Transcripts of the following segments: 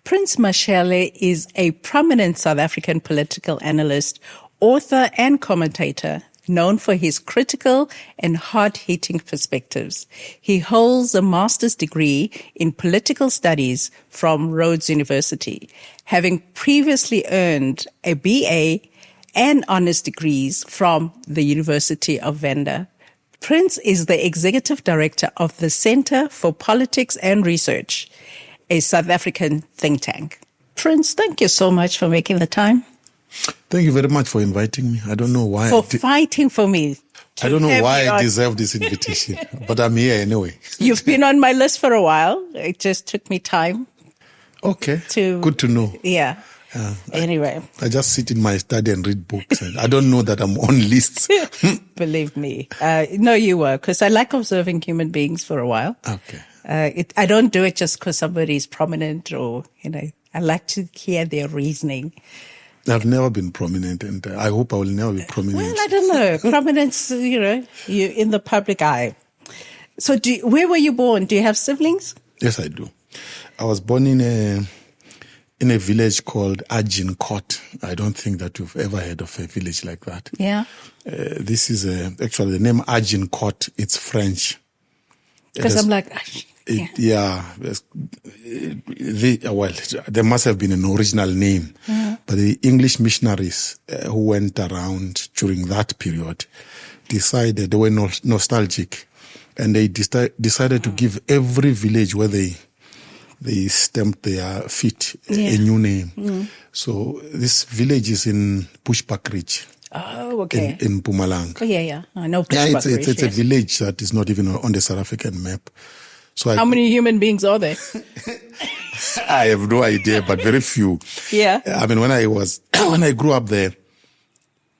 Prince Mashele is a prominent South African political analyst, author and commentator, known for his critical and hard-hitting perspectives. He holds a master's degree in political studies from Rhodes University, having previously earned a BA and honors degrees from the University of Venda. Prince is the executive director of the Center for Politics and Research, a South African think tank. Prince, thank you so much for making the time. Thank you very much for inviting me. I don't know why. For fighting for me. I don't know why I deserve this invitation, but I'm here anyway. You've been on my list for a while. It just took me time. Okay. Good to know. Yeah. Anyway. I just sit in my study and read books. And I don't know that I'm on lists. Believe me. No, you were, because I like observing human beings for a while. Okay. I don't do it just because somebody is prominent or, I like to hear their reasoning. I've never been prominent, and I hope I will never be prominent. Well, I don't know. Prominence, you're in the public eye. So where were you born? Do you have siblings? Yes, I do. I was born in a village called Agincourt. I don't think that you've ever heard of a village like that. Yeah. This is actually the name Agincourt. It's French. Because I'm like, yeah. There must have been an original name. Yeah. But the English missionaries who went around during that period decided they were nostalgic, and they decided to give every village where they stamped their feet a new name. Mm. So this village is in Bushbuck Ridge. Oh, okay. In Mpumalanga. Oh, yeah. I know Bushbuck Ridge. It's a village that is not even on the South African map. So how many human beings are there? I have no idea, but very few. Yeah. I mean, when I grew up there,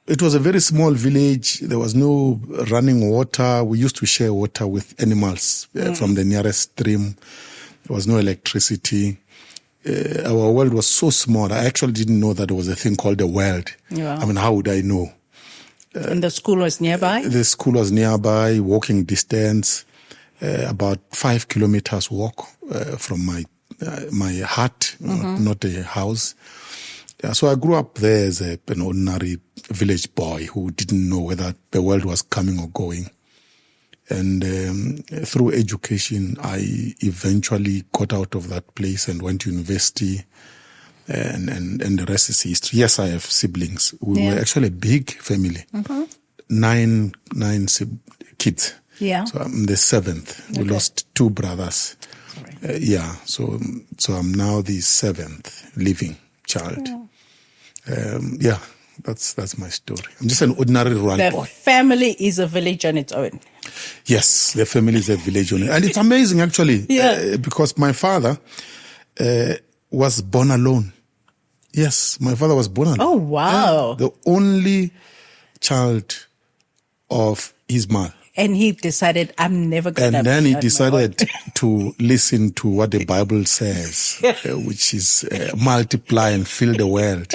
it was a very small village. There was no running water. We used to share water with animals from the nearest stream. There was no electricity. Our world was so small. I actually didn't know that there was a thing called the world. Wow. I mean, how would I know? And the school was nearby? The school was nearby, walking distance, about 5 kilometers walk from my hut, not a house. Yeah, so I grew up there as an ordinary village boy who didn't know whether the world was coming or going. And through education, I eventually got out of that place and went to university, and the rest is history. Yes, I have siblings. We were actually a big family, 9 kids. Yeah. So I'm the 7th. Okay. We lost 2 brothers. So I'm now the 7th living child. Yeah. That's my story. I'm just an ordinary rural boy. The family is a village on its own. Yes, the family is a village on it. And it's amazing, actually, because my father was born alone. Yes, my father was born alone. Oh, wow. The only child of his mother. And he decided, I'm never going to... And then he decided to listen to what the Bible says, which is multiply and fill the world.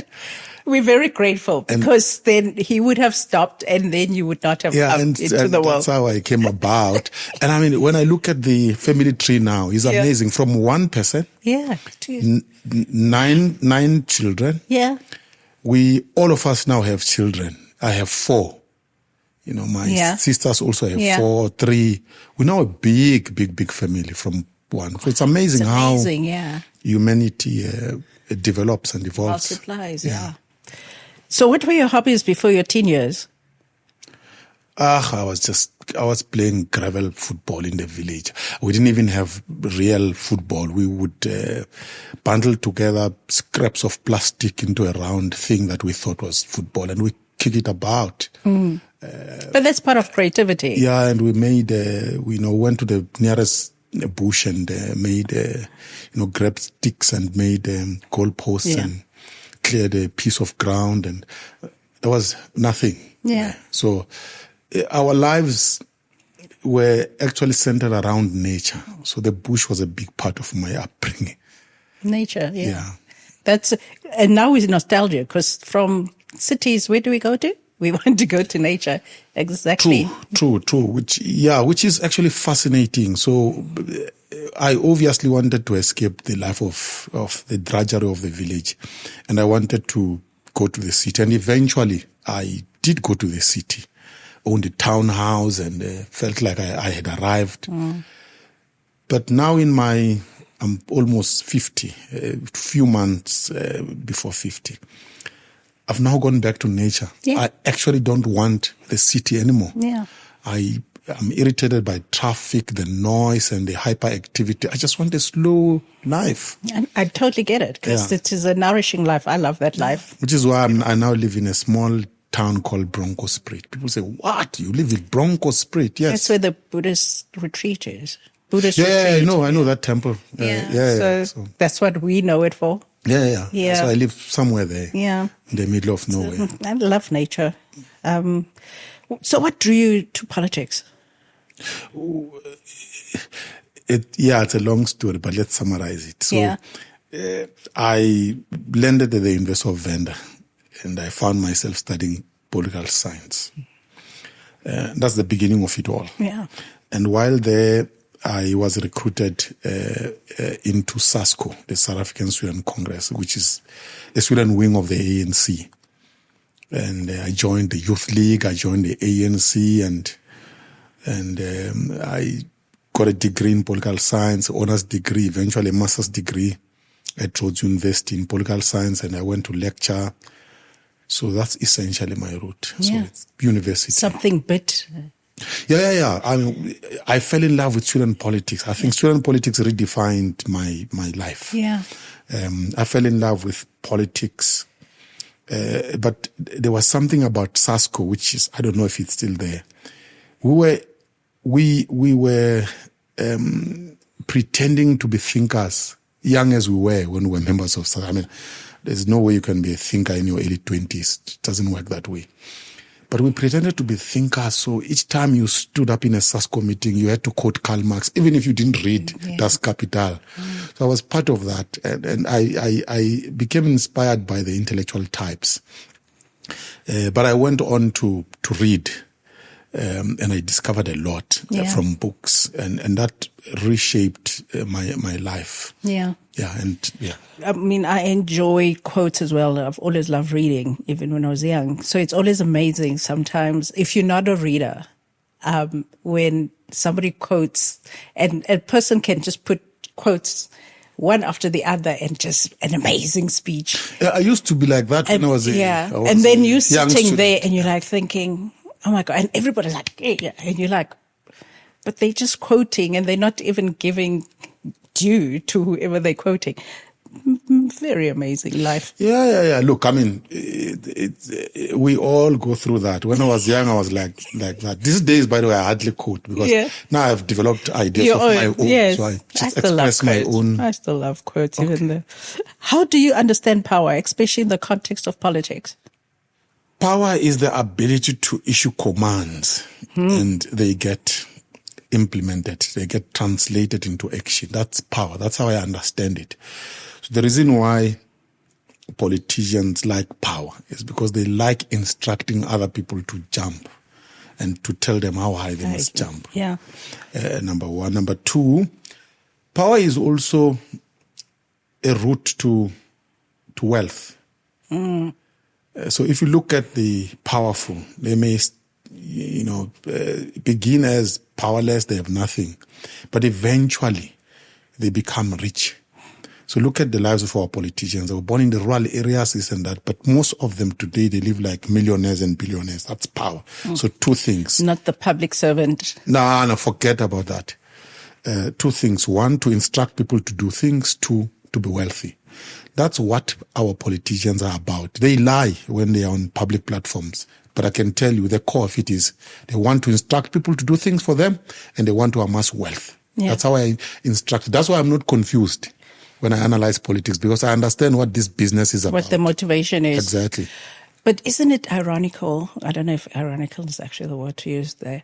We're very grateful, because then he would have stopped and then you would not have come into the world. That's how I came about. And I mean, when I look at the family tree now, it's amazing. From one person, 9 children. Yeah. All of us now have children. I have 4. My sisters also have 4, 3. We're now a big family from one. So it's amazing, how humanity develops and evolves. Multiplies, yeah. So what were your hobbies before your teen years? I was playing gravel football in the village. We didn't even have real football. We would bundle together scraps of plastic into a round thing that we thought was football, and we kick it about. But that's part of creativity. Yeah, and we made, went to the nearest bush and grabbed sticks and made goalposts and cleared a piece of ground, and there was nothing. Yeah. So our lives were actually centered around nature. So the bush was a big part of my upbringing. Nature, yeah. And now it's nostalgia, because from cities, where do we go to? We want to go to nature. Exactly. True. Which is actually fascinating. So I obviously wanted to escape the life of the drudgery of the village, and I wanted to go to the city. And eventually I did go to the city, owned a townhouse, and felt like I had arrived. But now I'm almost 50, a few months before 50. I've now gone back to nature. Yeah. I actually don't want the city anymore. Yeah. I'm irritated by traffic, the noise, and the hyperactivity. I just want a slow life. And I totally get it, because it is a nourishing life. I love that life. Which is why I now live in a small town called Bronco Spruit. People say, what? You live in Bronco Spruit? Yes. That's where the Buddhist retreat is. Retreat. I know that temple. So that's what we know it for. Yeah. So I live somewhere there. Yeah. In the middle of nowhere. I love nature. So what drew you to politics? It's a long story, but let's summarize it. So I landed at the University of Venda, and I found myself studying political science. That's the beginning of it all. Yeah. And while there, I was recruited into SASCO, the South African Student Congress, which is a student wing of the ANC. And I joined the Youth League, I joined the ANC, and I got a degree in political science, honors degree, eventually a master's degree at Rhodes University in political science, and I went to lecture. So that's essentially my route. Yeah. So it's university. Something bit... Yeah. I fell in love with student politics. I think student politics redefined my life. Yeah. I fell in love with politics, but there was something about SASCO, which is, I don't know if it's still there. We were pretending to be thinkers, young as we were when we were members of SASCO. I mean, there's no way you can be a thinker in your early 20s. It doesn't work that way. But we pretended to be thinkers, so each time you stood up in a SASCO meeting, you had to quote Karl Marx, even if you didn't read Das Kapital. So I was part of that, and I became inspired by the intellectual types. But I went on to read, and I discovered a lot from books, and that reshaped my life. Yeah. Yeah. I mean, I enjoy quotes as well. I've always loved reading, even when I was young. So it's always amazing sometimes, if you're not a reader, when somebody quotes, and a person can just put quotes one after the other and just an amazing speech. Yeah, I used to be like that when I was and then you sitting there and you're like thinking, oh my God, and everybody's like, yeah, and you're like, but they're just quoting and they're not even giving due to whoever they're quoting. Very amazing life. Yeah. Look, I mean, we all go through that. When I was young, I was like that. These days, by the way, I hardly quote because now I've developed ideas of my own. Yes. So I just express my own. I still love quotes, even though. How do you understand power, especially in the context of politics? Power is the ability to issue commands and they get implemented. They get translated into action. That's power. That's how I understand it. So the reason why politicians like power is because they like instructing other people to jump and to tell them how high they must jump. Yeah. Number one. Number two, power is also a route to wealth. So if you look at the powerful, they may begin as powerless, they have nothing. But eventually, they become rich. So look at the lives of our politicians. They were born in the rural areas, this and that. But most of them today, they live like millionaires and billionaires. That's power. So two things. Not the public servant. No, forget about that. Two things. One, to instruct people to do things. Two, to be wealthy. That's what our politicians are about. They lie when they are on public platforms. But I can tell you the core of it is they want to instruct people to do things for them and they want to amass wealth. Yeah. That's how I instruct. That's why I'm not confused when I analyze politics, because I understand what this business is about. What the motivation is. Exactly. But isn't it ironical? I don't know if ironical is actually the word to use there.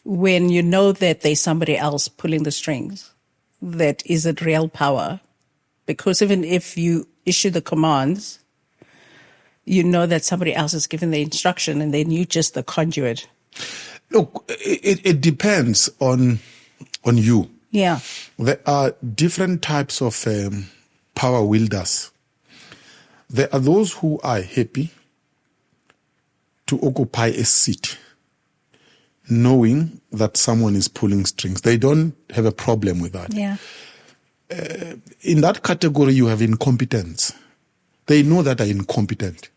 When you know that there's somebody else pulling the strings, that is it real power? Because even if you issue the commands, you know that somebody else has given the instruction and then you just the conduit? Look, it depends on you. Yeah. There are different types of power wielders. There are those who are happy to occupy a seat, knowing that someone is pulling strings. They don't have a problem with that. Yeah. In that category, you have incompetence. They know that they're incompetent.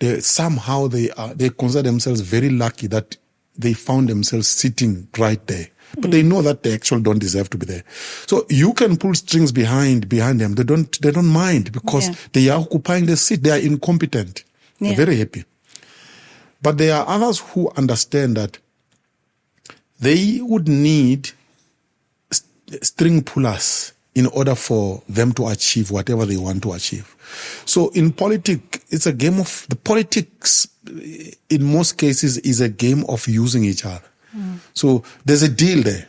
They consider themselves very lucky that they found themselves sitting right there. But they know that they actually don't deserve to be there. So you can pull strings behind them. They don't mind because they are occupying the seat. They are incompetent. They're very happy. But there are others who understand that they would need string pullers in order for them to achieve whatever they want to achieve. So in politics, it's a game of, the politics in most cases is a game of using each other. So there's a deal there.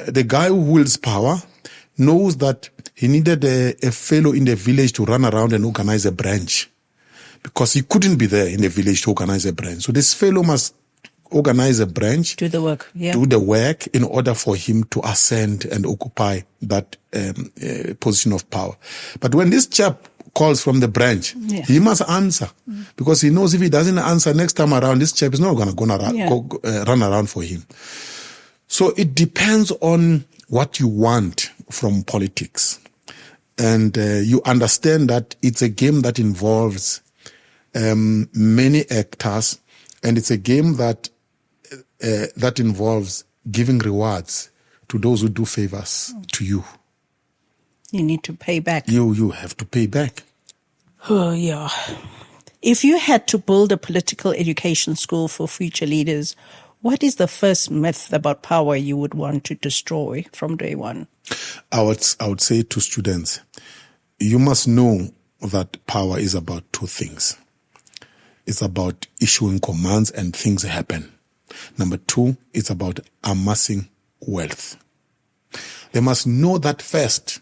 The guy who wields power knows that he needed a fellow in the village to run around and organize a branch because he couldn't be there in the village to organize a branch. So this fellow must organize a branch, do the work in order for him to ascend and occupy that position of power. But when this chap calls from the branch, he must answer because he knows if he doesn't answer next time around, this chap is not going to run around for him. So it depends on what you want from politics. And you understand that it's a game that involves many actors, and it's a game that involves giving rewards to those who do favors to you. You need to pay back. You have to pay back. Oh, yeah. If you had to build a political education school for future leaders, what is the first myth about power you would want to destroy from day one? I would say to students, you must know that power is about two things. It's about issuing commands and things happen. Number two, it's about amassing wealth. They must know that first.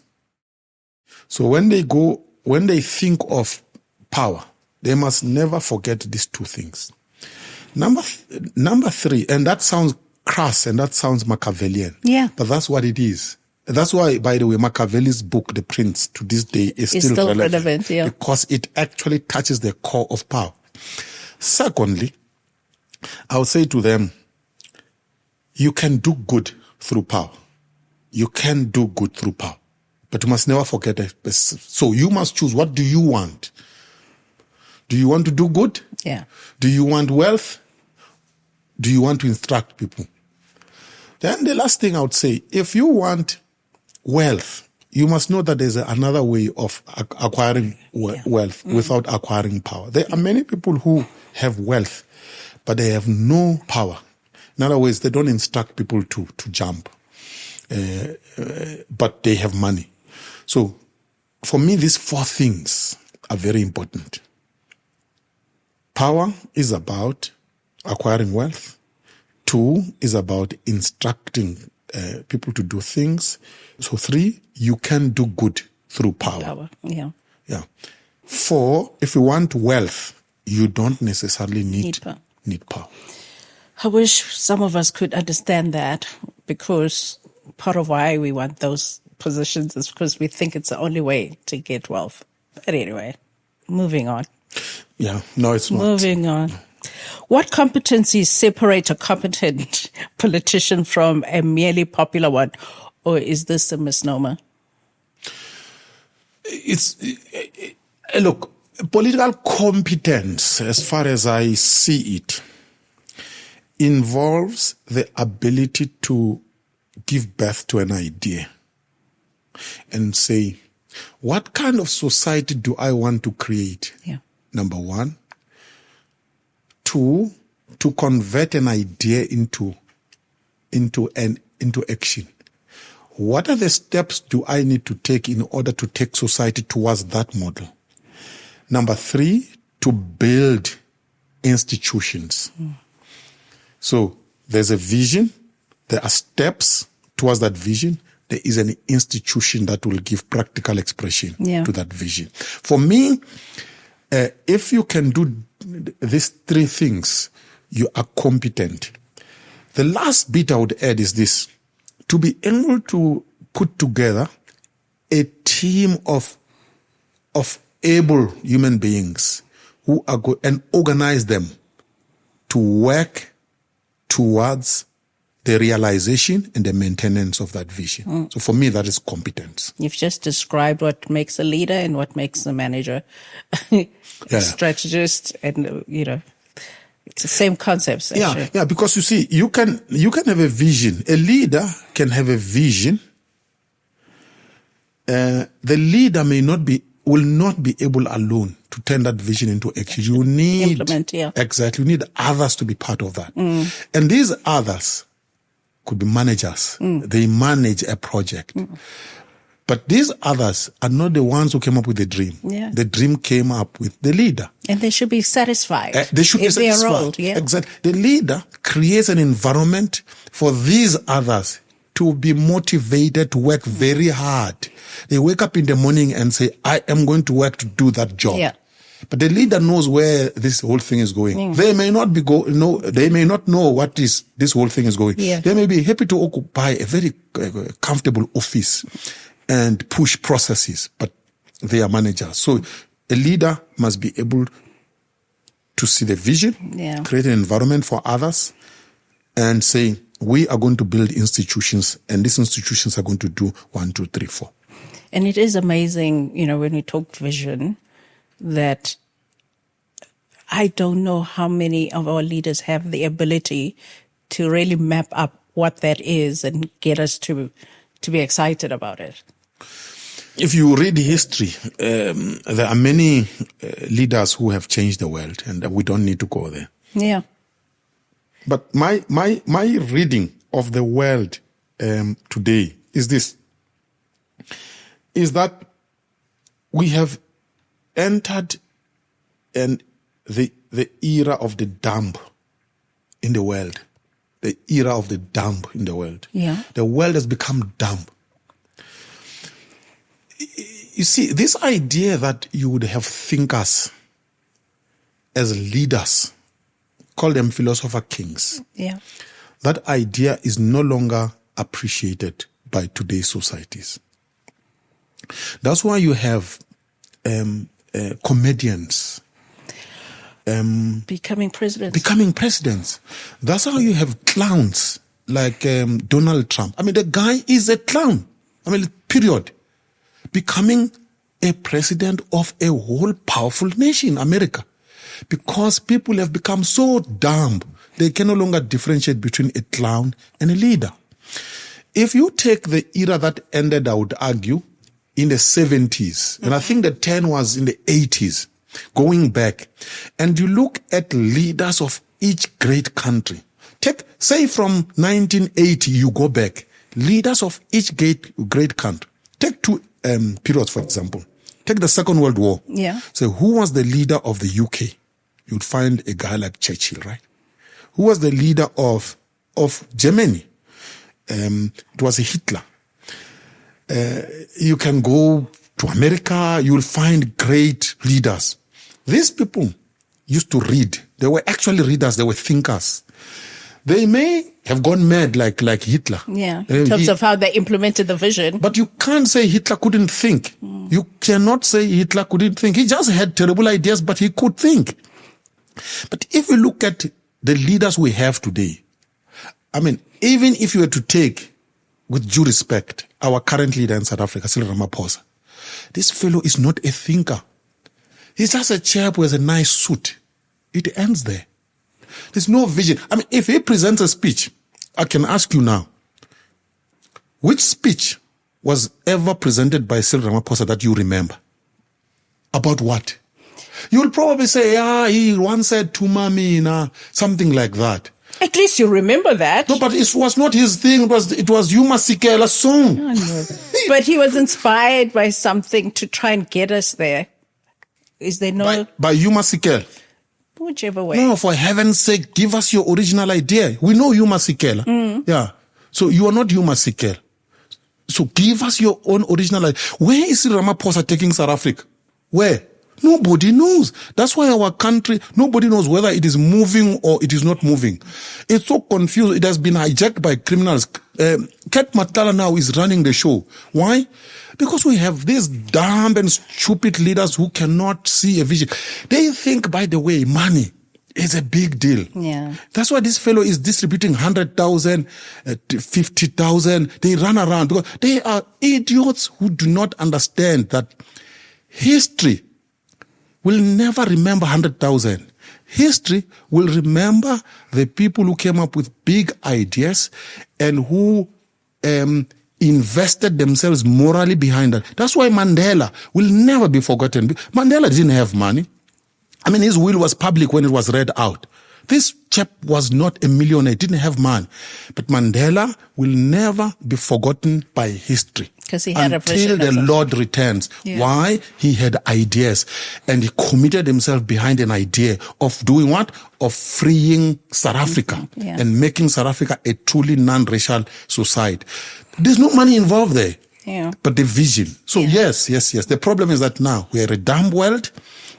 So when they think of power, they must never forget these two things. Number three, and that sounds crass and that sounds Machiavellian. Yeah. But that's what it is. That's why, by the way, Machiavelli's book, The Prince, to this day is still relevant. Because it actually touches the core of power. Secondly, I would say to them, you can do good through power. You can do good through power. But you must never forget it. So you must choose, what do you want? Do you want to do good? Yeah. Do you want wealth? Do you want to instruct people? Then the last thing I would say, if you want wealth, you must know that there's another way of acquiring wealth without acquiring power. There are many people who have wealth, but they have no power. In other words, they don't instruct people to jump, but they have money. So for me, these four things are very important. Power is about acquiring wealth. 2 is about instructing people to do things. So 3, you can do good through power. Yeah. 4, if you want wealth, you don't necessarily need power. I wish some of us could understand that, because part of why we want those positions is because we think it's the only way to get wealth. But anyway, moving on. Yeah, no, it's not. Moving on. What competencies separate a competent politician from a merely popular one? Or is this a misnomer? Look, political competence, as far as I see it, involves the ability to give birth to an idea and say, what kind of society do I want to create? Yeah. Number 1. 2, to convert an idea into action. What are the steps do I need to take in order to take society towards that model? Number 3, to build institutions. So there's a vision, there are steps towards that vision, there is an institution that will give practical expression to that vision. For me, if you can do these three things, you are competent. The last bit I would add is this: to be able to put together a team of able human beings who are and organize them to work towards the realization and the maintenance of that vision. So for me, that is competence. You've just described what makes a leader and what makes a manager. Strategist, and it's the same concepts. Actually. Yeah, because you see, you can have a vision. A leader can have a vision. The leader will not be able alone to turn that vision into action. You need implement. Yeah, exactly. You need others to be part of that, and these others could be managers. They manage a project. But these others are not the ones who came up with the dream. Yeah. The dream came up with the leader. And they should be satisfied. They should be satisfied. They are rolled, yeah. Exactly. The leader creates an environment for these others to be motivated to work very hard. They wake up in the morning and say, I am going to work to do that job. Yeah. But the leader knows where this whole thing is going. They may not they may not know what this whole thing is going. Yeah. They may be happy to occupy a very comfortable office and push processes, but they are managers. So a leader must be able to see the vision, create an environment for others, and say, we are going to build institutions, and these institutions are going to do 1, 2, 3, 4. And it is amazing, when we talk vision, that I don't know how many of our leaders have the ability to really map up what that is and get us to be excited about it. If you read history, there are many leaders who have changed the world, and we don't need to go there. Yeah. But my reading of the world today is this: is that we have entered the era of the dump in the world. The era of the dump in the world. Yeah. The world has become dumb. You see, this idea that you would have thinkers as leaders, call them philosopher kings. Yeah. That idea is no longer appreciated by today's societies. That's why you have comedians becoming presidents. That's how you have clowns like Donald Trump. I mean, the guy is a clown. I mean, period. Becoming a president of a whole powerful nation, America. Because people have become so dumb, they can no longer differentiate between a clown and a leader. If you take the era that ended, I would argue, in the 70s, and I think the 10 was in the 80s, going back, and you look at leaders of each great country. Say from 1980, you go back, leaders of each great country. Take two periods, for example. Take the Second World War. Yeah. So who was the leader of the UK? You'd find a guy like Churchill, right? Who was the leader of Germany? It was Hitler. You can go to America, you'll find great leaders. These people used to read. They were actually readers, they were thinkers. They may have gone mad like Hitler. Yeah, in terms of how they implemented the vision. But you can't say Hitler couldn't think. You cannot say Hitler couldn't think. He just had terrible ideas, but he could think. But if you look at the leaders we have today, I mean, even if you were to take, with due respect, our current leader in South Africa, Cyril Ramaphosa, this fellow is not a thinker. He's just a chap who has a nice suit. It ends there. There's no vision. I mean, if he presents a speech, I can ask you now, which speech was ever presented by Cyril Ramaphosa that you remember? About what? You'll probably say, he once said Tumamina, something like that. At least you remember that. No, but it was not his thing. It was Yuma Sikela's song. I know. But he was inspired by something to try and get us there. Is there no... By Yuma Sikela? Whichever way. No, for heaven's sake, give us your original idea. We know Yuma Sikela. Yeah. So you are not Yuma Sikela. So give us your own original idea. Where is Ramaphosa taking South Africa? Where? Nobody knows. That's why our country, nobody knows whether it is moving or it is not moving. It's so confused. It has been hijacked by criminals. Kat Matala now is running the show. Why? Because we have these dumb and stupid leaders who cannot see a vision. They think, by the way, money is a big deal. Yeah. That's why this fellow is distributing 100,000, 50,000. They run around because they are idiots who do not understand that history will never remember 100,000. History will remember the people who came up with big ideas and who invested themselves morally behind that. That's why Mandela will never be forgotten. Mandela didn't have money. I mean, his will was public when it was read out. This chap was not a millionaire, didn't have money. But Mandela will never be forgotten by history. Because he had until the Lord returns. Yeah. Why? He had ideas. And he committed himself behind an idea of doing what? Of freeing South Africa Yeah. and making South Africa a truly non-racial society. There's no money involved there. Yeah. But the vision. So yes. The problem is that now we are a dumb world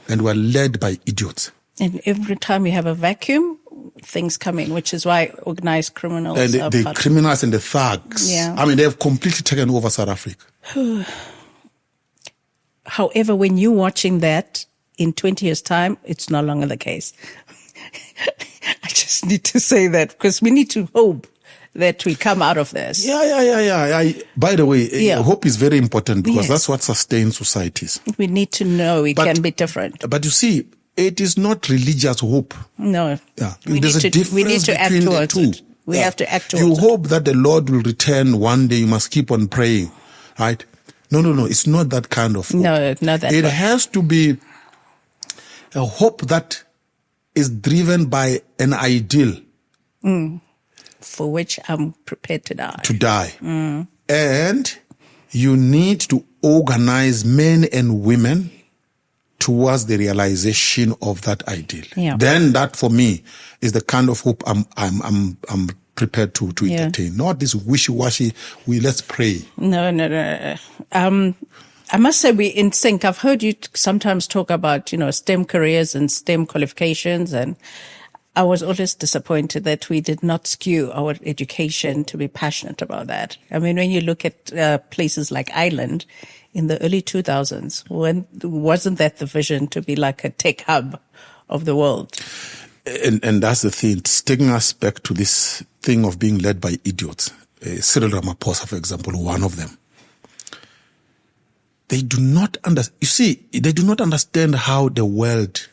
and we are led by idiots. And every time you have a vacuum, things come in, which is why organized criminals And are the criminals and the thugs. Yeah. I mean, they have completely taken over South Africa. However, when you're watching that in 20 years' time, it's no longer the case. I just need to say that because we need to hope that we come out of this. Yeah. By the way, hope is very important because Yes. that's what sustains societies. We need to know we can be different. But you see, it is not religious hope. No. Yeah. We There's need a difference we need to act between the towards two. it. We have to act towards You it. hope that the Lord will return one day. You must keep on praying, right? No. It's not that kind of hope. No, not that. It way. has to be a hope that is driven by an ideal. For which I'm prepared to die. To die. And you need to organize men and women towards the realization of that ideal. Yeah. Then that for me is the kind of hope I'm prepared to entertain. Not this wishy-washy, let's pray. No. I must say we're in sync. I've heard you sometimes talk about, STEM careers and STEM qualifications, and I was always disappointed that we did not skew our education to be passionate about that. I mean, when you look at places like Ireland in the early 2000s, wasn't that the vision to be like a tech hub of the world? And that's the thing. It's taking us back to this thing of being led by idiots. Cyril Ramaphosa, for example, one of them. They do not they do not understand how the world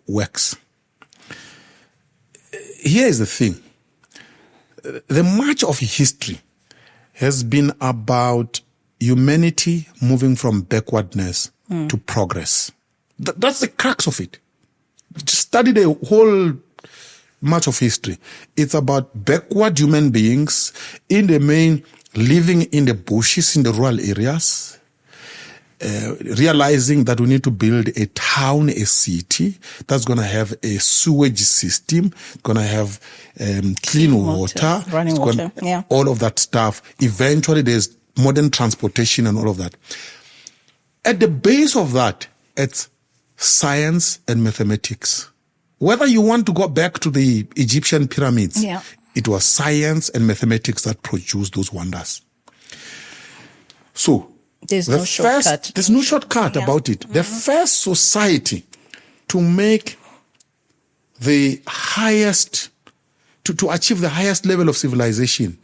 works. Here is the thing. The march of history has been about humanity moving from backwardness to progress. That's the crux of it. Just study the whole march of history. It's about backward human beings in the main living in the bushes, in the rural areas, realizing that we need to build a town, a city that's going to have a sewage system, going to have clean water, running water, all of that stuff. Eventually, there's modern transportation and all of that. At the base of that, it's science and mathematics. Whether you want to go back to the Egyptian pyramids, it was science and mathematics that produced those wonders. So, there's no shortcut. There's no shortcut about it. The first society to make the highest, to achieve the highest level of civilization,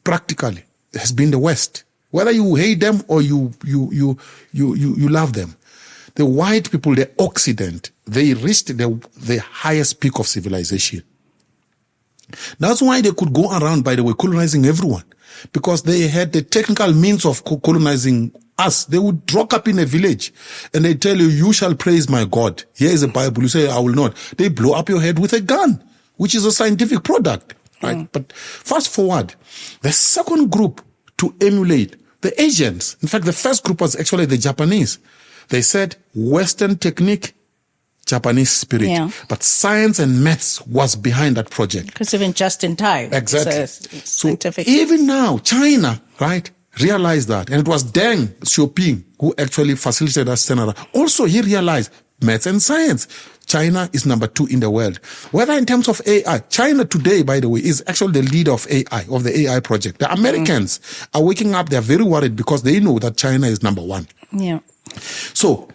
practically, has been the West. Whether you hate them or you love them. The white people, the Occident, they reached the highest peak of civilization. That's why they could go around, by the way, colonizing everyone. Because they had the technical means of colonizing us. They would rock up in a village and they tell you, you shall praise my God. Here is a Bible. You say, I will not. They blow up your head with a gun, which is a scientific product. Right? But fast forward, the second group to emulate, the Asians. In fact, the first group was actually the Japanese. They said Western technique, Japanese spirit. Yeah. But science and maths was behind that project. Because even just in time. Exactly. So even now, China, right, realized that. And it was Deng Xiaoping who actually facilitated that scenario. Also, he realized maths and science. China is number 2 in the world. Whether in terms of AI, China today, by the way, is actually the leader of AI, of the AI project. The Americans are waking up. They're very worried because they know that China is number 1. Yeah. So,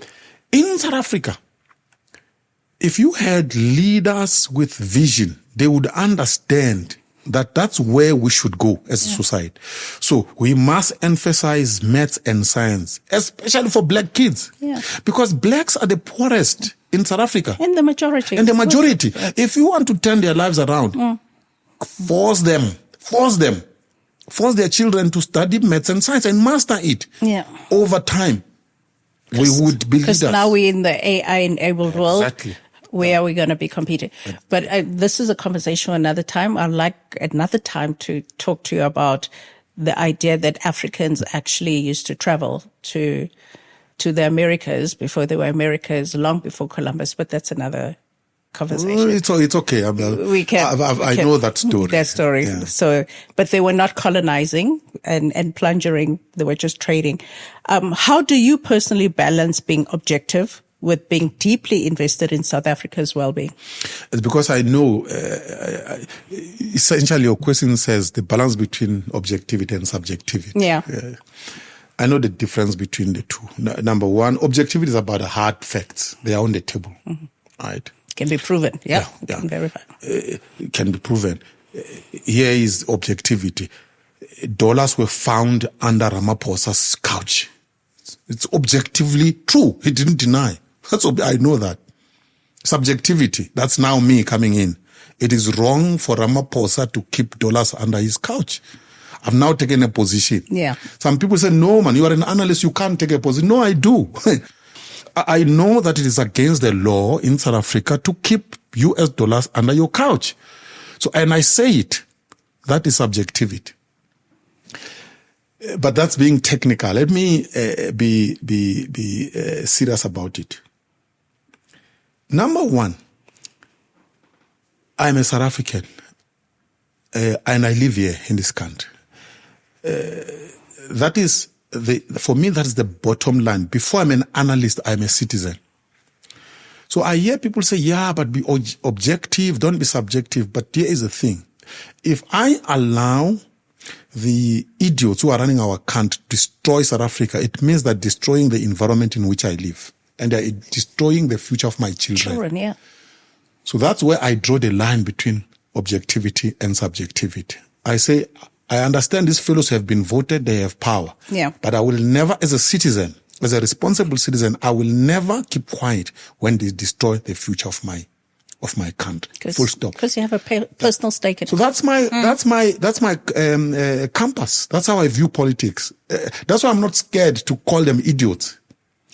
in South Africa, if you had leaders with vision, they would understand that that's where we should go as a society. So we must emphasize maths and science, especially for black kids. Yeah. Because blacks are the poorest in South Africa. And the majority. If you want to turn their lives around, force their children to study maths and science and master it. Yeah. Over time, we would be leaders. Because now we're in the AI-enabled world. Exactly. Where are we going to be competing? But this is a conversation another time. I'd like another time to talk to you about the idea that Africans actually used to travel to the Americas before they were Americas, long before Columbus. But that's another conversation. It's okay. I know that story. That story. Yeah. So, but they were not colonizing and plundering. They were just trading. How do you personally balance being objective with being deeply invested in South Africa's well-being? It's because I know, essentially your question says the balance between objectivity and subjectivity. Yeah. I know the difference between the two. Number one, objectivity is about the hard facts. They are on the table, right? Can be proven. Yeah. Can verify. It can be proven. Here is objectivity. Dollars were found under Ramaphosa's couch. It's objectively true. He didn't deny. I know that. Subjectivity, that's now me coming in. It is wrong for Ramaphosa to keep dollars under his couch. I've now taken a position. Yeah. Some people say, no, man, you are an analyst, you can't take a position. No, I do. I know that it is against the law in South Africa to keep US dollars under your couch. So, and I say it. That is subjectivity. But that's being technical. Let me be serious about it. Number one, I'm a South African, and I live here in this country. That is for me, that is the bottom line. Before I'm an analyst, I'm a citizen. So I hear people say, yeah, but be objective, don't be subjective. But here is the thing. If I allow the idiots who are running our country to destroy South Africa, it means that destroying the environment in which I live. And they're destroying the future of my children. Yeah. So that's where I draw the line between objectivity and subjectivity. I say, I understand these fellows have been voted, they have power. Yeah. But I will never, as a citizen, as a responsible citizen, I will never keep quiet when they destroy the future of my country. Full stop. Because you have a personal stake in it. So that's my compass. That's how I view politics. That's why I'm not scared to call them idiots,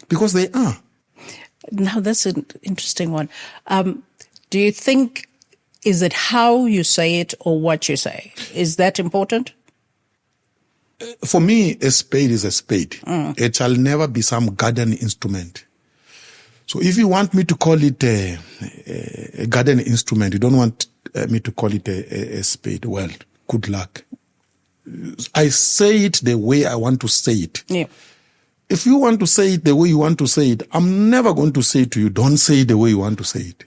because they are. Now that's an interesting one. Do you think, is it how you say it or what you say? Is that important? For me, a spade is a spade. It shall never be some garden instrument. So if you want me to call it a garden instrument, you don't want me to call it a spade, well, good luck. I say it the way I want to say it. Yeah. If you want to say it the way you want to say it, I'm never going to say to you, don't say it the way you want to say it.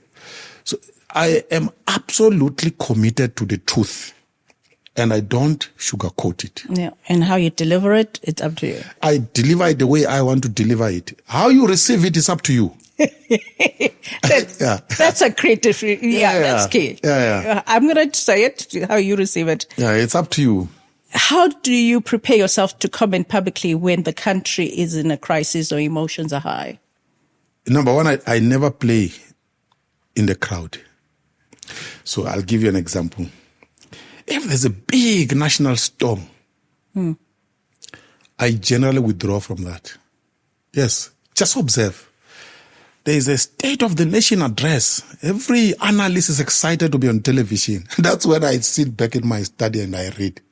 So I am absolutely committed to the truth, and I don't sugarcoat it. Yeah. And how you deliver it, it's up to you. I deliver it the way I want to deliver it. How you receive it is up to you. That's a creative. That's key. I'm going to say it, how you receive it. Yeah, it's up to you. How do you prepare yourself to comment publicly when the country is in a crisis or emotions are high? Number one, I never play in the crowd. So I'll give you an example. If there's a big national storm, I generally withdraw from that. Yes, just observe. There is a State of the Nation address. Every analyst is excited to be on television. That's when I sit back in my study and I read.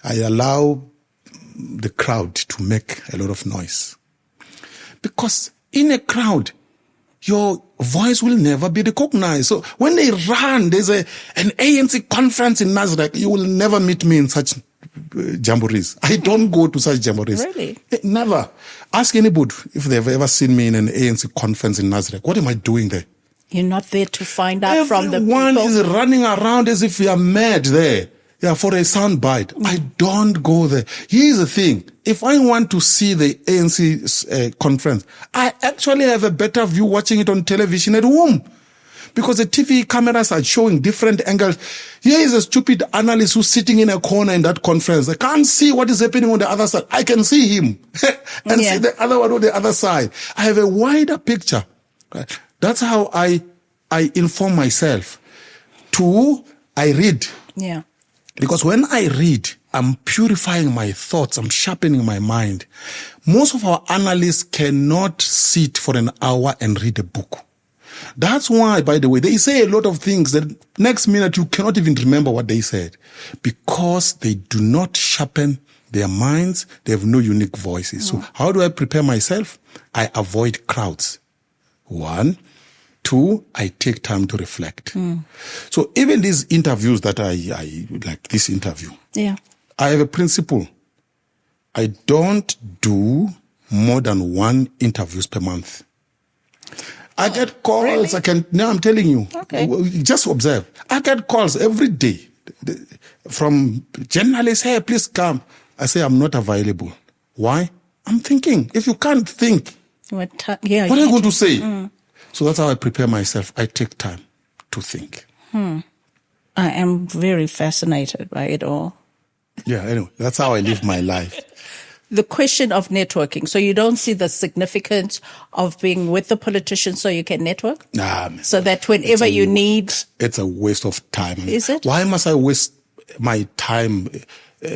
I allow the crowd to make a lot of noise. Because in a crowd, your voice will never be recognized. So when they run, there's an ANC conference in Nasdaq, you will never meet me in such jamborees. I don't go to such jamborees. Really? Never. Ask anybody if they've ever seen me in an ANC conference in Nazareth. What am I doing there? You're not there to find out from the Everyone people. is running around as if we are mad there. Yeah, for a sound bite. I don't go there. Here's the thing. If I want to see the ANC conference, I actually have a better view watching it on television at home. Because the TV cameras are showing different angles. Here is a stupid analyst who's sitting in a corner in that conference. I can't see what is happening on the other side. I can see him and see the other one on the other side. I have a wider picture. That's how I inform myself. Two, I read. Yeah. Because when I read, I'm purifying my thoughts. I'm sharpening my mind. Most of our analysts cannot sit for an hour and read a book. That's why, by the way, they say a lot of things that next minute you cannot even remember what they said. Because they do not sharpen their minds. They have no unique voices. So how do I prepare myself? I avoid crowds. One. Two, I take time to reflect. So even these interviews that I like this interview, I have a principle. I don't do more than 1 interviews per month. I get calls. Really? Now I'm telling you. Okay. Just observe. I get calls every day from journalists. Hey, please come. I say I'm not available. Why? I'm thinking. If you can't think, what are you going to say? So that's how I prepare myself. I take time to think. I am very fascinated by it all. Yeah, anyway, that's how I live my life. The question of networking. So you don't see the significance of being with the politicians so you can network? Nah, so that whenever you need... It's a waste of time. Is it? Why must I waste my time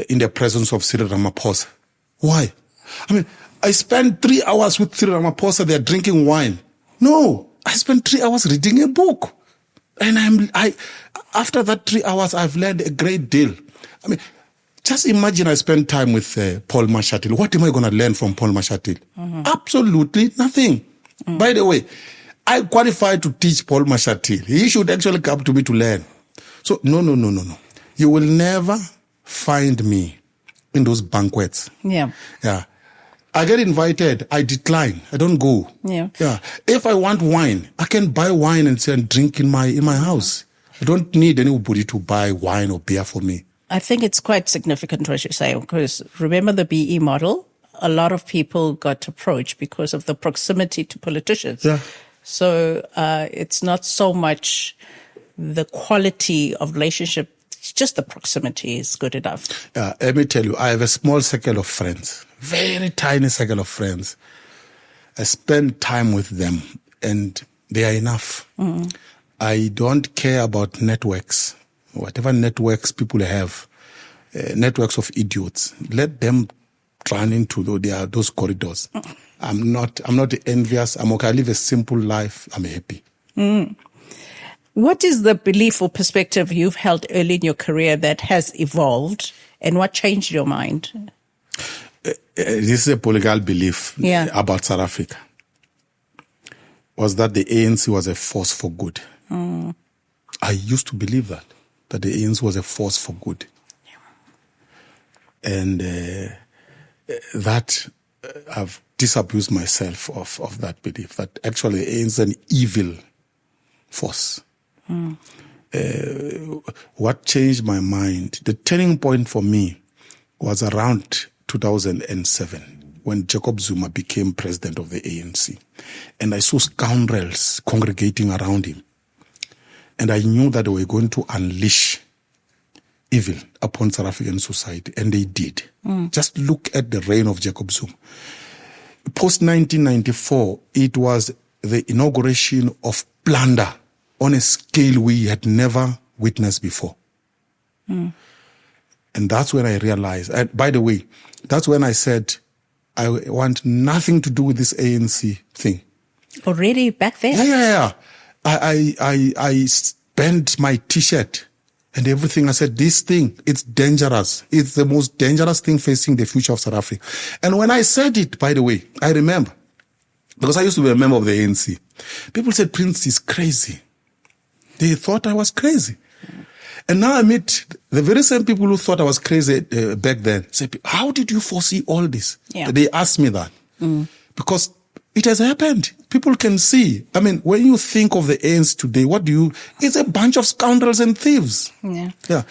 in the presence of Cyril Ramaphosa? Why? I mean, I spend 3 hours with Cyril Ramaphosa. They're drinking wine. No, I spent 3 hours reading a book. And after that 3 hours, I've learned a great deal. I mean, just imagine I spend time with Paul Mashele. What am I going to learn from Paul Mashele? Absolutely nothing. By the way, I qualified to teach Paul Mashele. He should actually come to me to learn. So, no. You will never find me in those banquets. Yeah. I get invited, I decline. I don't go. Yeah. If I want wine, I can buy wine and drink in my house. I don't need anybody to buy wine or beer for me. I think it's quite significant what you say, because remember the BE model? A lot of people got approached because of the proximity to politicians. Yeah. So it's not so much the quality of relationship, it's just the proximity is good enough. Let me tell you, I have a small circle of friends, very tiny circle of friends. I spend time with them and they are enough. I don't care about networks. Whatever networks people have, networks of idiots, let them run into those corridors. I'm not envious. I'm okay. I live a simple life. I'm happy. What is the belief or perspective you've held early in your career that has evolved, and what changed your mind? This is a political belief about South Africa. Was that the ANC was a force for good. I used to believe that the ANC was a force for good. And that I've disabused myself of that belief, that actually the ANC is an evil force. What changed my mind, the turning point for me was around 2007 when Jacob Zuma became president of the ANC. And I saw scoundrels congregating around him. And I knew that they were going to unleash evil upon South African society. And they did. Just look at the reign of Jacob Zuma. Post-1994, it was the inauguration of plunder on a scale we had never witnessed before. And that's when I realized, and by the way, that's when I said, I want nothing to do with this ANC thing. Already back then? Yeah. I bent my T-shirt and everything. I said, this thing, it's dangerous. It's the most dangerous thing facing the future of South Africa. And when I said it, by the way, I remember, because I used to be a member of the ANC, people said, Prince is crazy. They thought I was crazy. And now I meet the very same people who thought I was crazy back then. Say, how did you foresee all this? Yeah. They asked me that. Because it has happened. People can see. I mean, when you think of the ANC today, it's a bunch of scoundrels and thieves. Yeah. Yeah.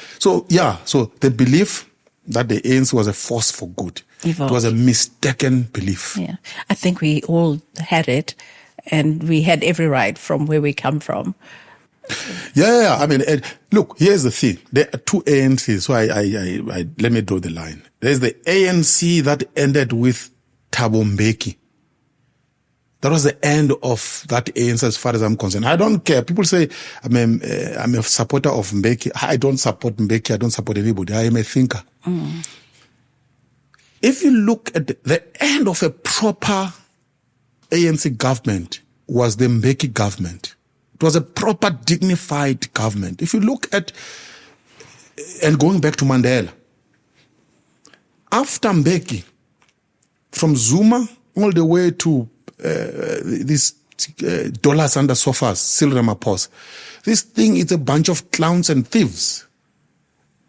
So the belief that the ANC was a force for good. Evolved. It was a mistaken belief. Yeah. I think we all had it, and we had every right from where we come from. Yeah. I mean, look, here's the thing. There are two ANCs. So I let me draw the line. There's the ANC that ended with Thabo Mbeki. That was the end of that ANC as far as I'm concerned. I don't care. People say I'm a supporter of Mbeki. I don't support Mbeki. I don't support anybody. I am a thinker. If you look at the end of a proper ANC government was the Mbeki government. It was a proper, dignified government. If you look at, and going back to Mandela, after Mbeki, from Zuma all the way to these dollars under sofas, Cyril Ramaphosa, this thing is a bunch of clowns and thieves.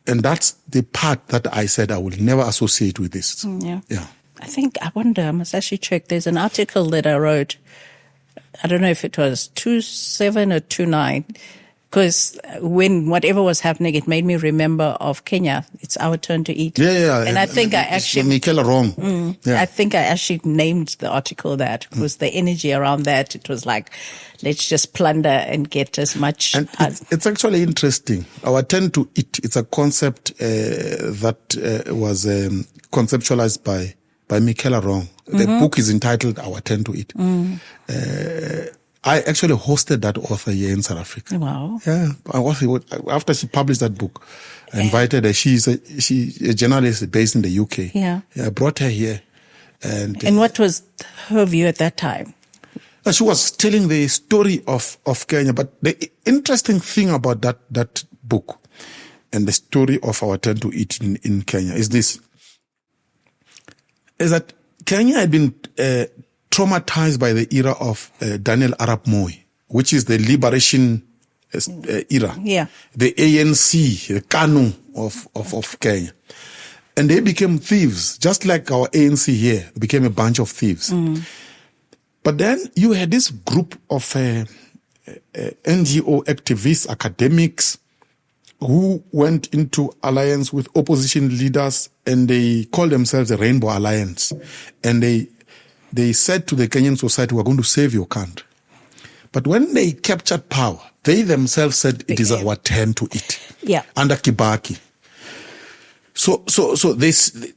And that's the part that I said I will never associate with this. Yeah. Yeah. I wonder, I must actually check. There's an article that I wrote. I don't know if it was 27 or 29, because when whatever was happening, it made me remember of Kenya. It's our turn to eat. Yeah. And I think I actually, Mashele wrong. I think I actually named the article that. It was the energy around that. It was like, let's just plunder and get as much. And it's actually interesting. Our turn to eat. It's a concept that was conceptualized by Mashele Wrong. The book is entitled Our Turn to Eat. I actually hosted that author here in South Africa. Wow. Yeah. After she published that book, I invited her. She's a journalist based in the UK. Yeah. I brought her here. And what was her view at that time? She was telling the story of Kenya. But the interesting thing about that book and the story of Our Turn to Eat in Kenya is this. Is that Kenya had been traumatized by the era of Daniel Arap Moi, which is the liberation era. Yeah. The ANC, the KANU of Kenya. And they became thieves, just like our ANC here. They became a bunch of thieves. But then you had this group of NGO activists, academics, who went into alliance with opposition leaders, and they called themselves the Rainbow Alliance. And they said to the Kenyan society, we're going to save your country. But when they captured power, they themselves said it is our turn to eat. Yeah. Under Kibaki. So this,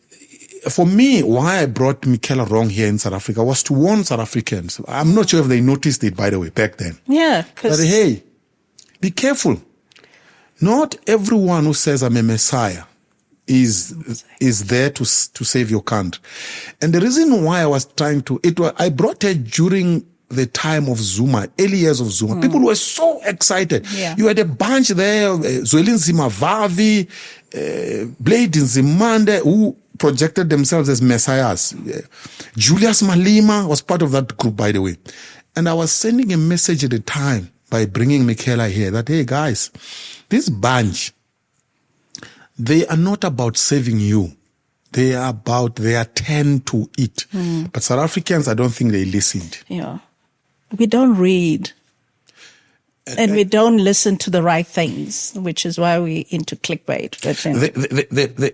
for me, why I brought Mashele Wrong here in South Africa was to warn South Africans. I'm not sure if they noticed it, by the way, back then. Yeah. But hey, be careful. Not everyone who says I'm a messiah is there to save your country. And the reason why I was I brought her during the time of Zuma, early years of Zuma. People were so excited. Yeah. You had a bunch there, Zweli Nzimavavi, Blade Nzimande, who projected themselves as messiahs. Julius Malema was part of that group, by the way. And I was sending a message at the time by bringing Mashele here that, hey guys, this bunch, they are not about saving you. They are about their turn to eat. But South Africans, I don't think they listened. Yeah. We don't read. And we don't listen to the right things, which is why we're into clickbait.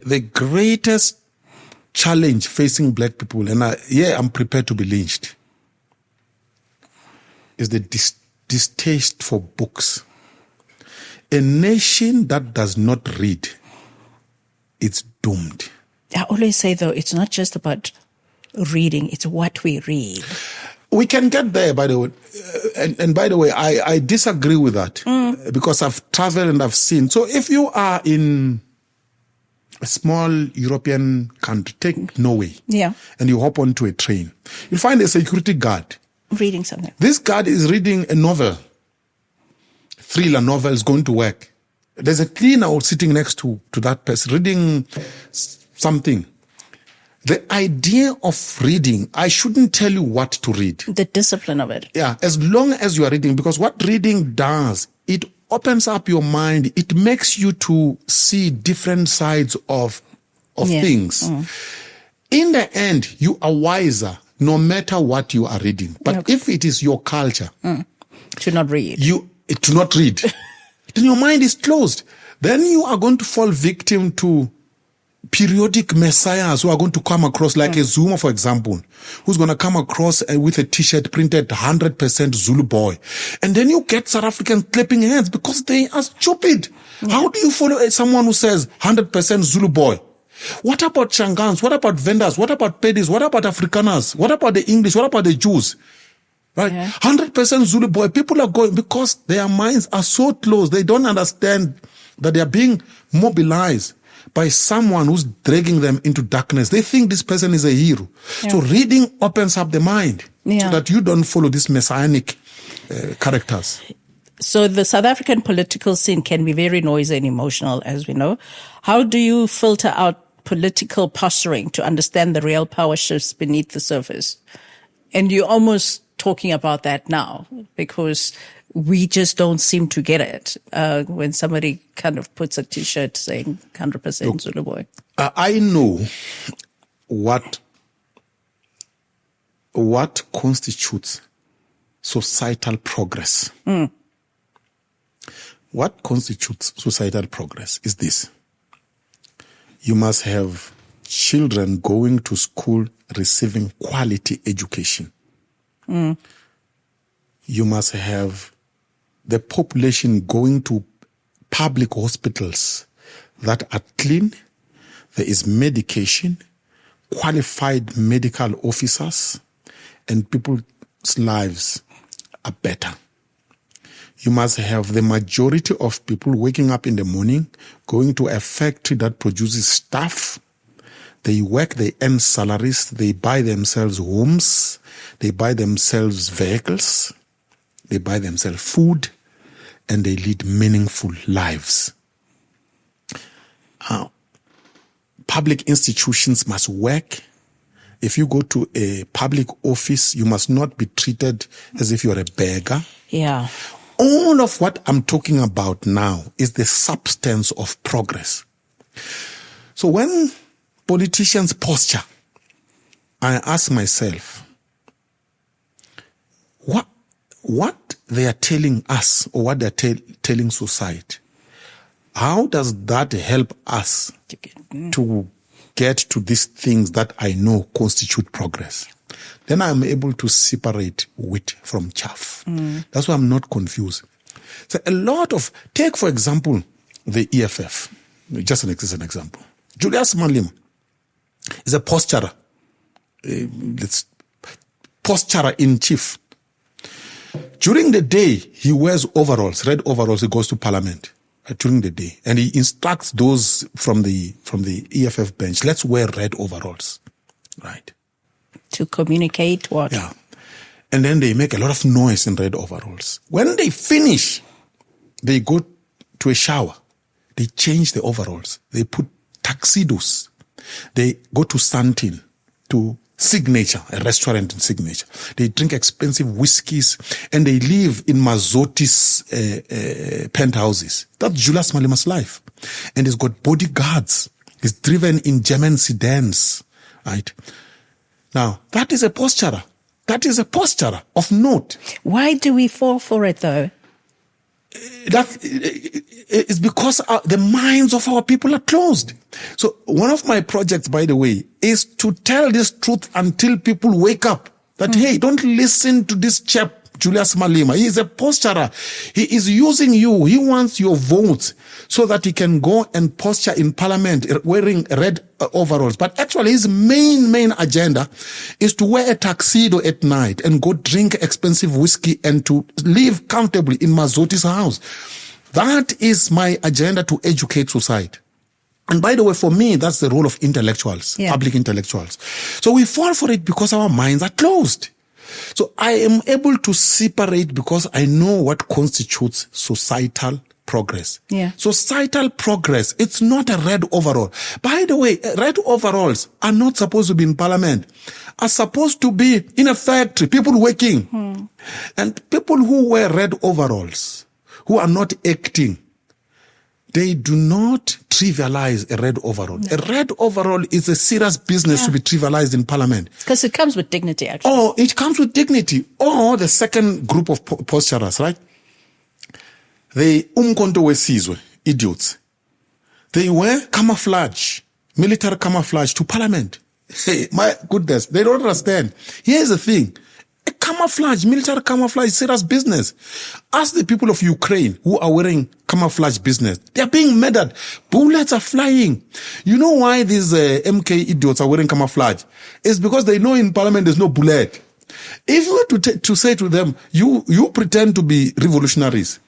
The greatest challenge facing black people, and I'm prepared to be lynched, is the distaste for books. A nation that does not read, it's doomed. I always say, though, it's not just about reading, it's what we read. We can get there, by the way. And by the way, I disagree with that because I've traveled and I've seen. So if you are in a small European country, take Norway, and you hop onto a train, you'll find a security guard reading something. This guard is reading a novel, thriller novel, is going to work. There's a cleaner sitting next to that person reading something. The idea of reading, I shouldn't tell you what to read. The discipline of it. Yeah, as long as you are reading, because what reading does, it opens up your mind. It makes you to see different sides of things. In the end, you are wiser no matter what you are reading. But if it is your culture to not read, then your mind is closed. Then you are going to fall victim to periodic messiahs who are going to come across, like a Zuma, for example, who's going to come across with a t-shirt printed 100% Zulu boy. And then you get South Africans clapping hands because they are stupid. How do you follow someone who says 100% Zulu boy? What about Changans? What about vendors? What about pedis? What about Afrikaners? What about the English? What about the Jews? Right? 100% Zulu boy. People are going because their minds are so closed. They don't understand that they are being mobilized by someone who's dragging them into darkness. They think this person is a hero. So reading opens up the mind so that you don't follow these messianic characters. So the South African political scene can be very noisy and emotional, as we know. How do you filter out political posturing to understand the real power shifts beneath the surface? And you're almost talking about that now because we just don't seem to get it when somebody kind of puts a t-shirt saying 100% Zulu boy. I know what constitutes societal progress. What constitutes societal progress is this. You must have children going to school receiving quality education. You must have the population going to public hospitals that are clean. There is medication, qualified medical officers, and people's lives are better. You must have the majority of people waking up in the morning, going to a factory that produces stuff. They work, they earn salaries, they buy themselves homes, they buy themselves vehicles, they buy themselves food, and they lead meaningful lives. Public institutions must work. If you go to a public office, you must not be treated as if you're a beggar. Yeah. All of what I'm talking about now is the substance of progress. So when politicians posture, I ask myself, what they are telling us or what they're telling society, how does that help us to get to these things that I know constitute progress? Then I'm able to separate wheat from chaff. That's why I'm not confused. So take for example, the EFF, just an example. Julius Malema is a posturer. Posturer in chief. During the day, he wears overalls, red overalls. He goes to parliament during the day, and he instructs those from the EFF bench, let's wear red overalls, right? To communicate what? Yeah. And then they make a lot of noise in red overalls. When they finish, they go to a shower. They change the overalls. They put tuxedos. They go to Santin, to Signature, a restaurant in Signature. They drink expensive whiskeys and they live in Mazoti's penthouses. That's Julius Malema's life. And he's got bodyguards. He's driven in German sedans, right? Now, that is a posturer. That is a posturer of note. Why do we fall for it, though? That is because the minds of our people are closed. So one of my projects, by the way, is to tell this truth until people wake up. That, hey, don't listen to this chap, Julius Malema. He is a posturer. He is using you. He wants your votes so that he can go and posture in parliament wearing red overalls. But actually his main agenda is to wear a tuxedo at night and go drink expensive whiskey and to live comfortably in Mazoti's house. That is my agenda, to educate society. And by the way, for me, that's the role of intellectuals, public intellectuals. So we fall for it because our minds are closed. So I am able to separate because I know what constitutes societal progress. Yeah. Societal progress, it's not a red overall. By the way, red overalls are not supposed to be in parliament, are supposed to be in a factory, people working. And people who wear red overalls, who are not acting, they do not trivialize a red overall. No. A red overall is a serious business to be trivialized in parliament. Because it comes with dignity, actually. Or it comes with dignity. Or the second group of posturers, right? They umkonto wesizwe, idiots. They wear camouflage, military camouflage to parliament. Hey, my goodness, they don't understand. Here's the thing. A camouflage, military camouflage, serious business. Ask the people of Ukraine who are wearing camouflage business. They are being murdered. Bullets are flying. You know why these MK idiots are wearing camouflage? It's because they know in parliament there's no bullet. If you were to say to them, you pretend to be revolutionaries,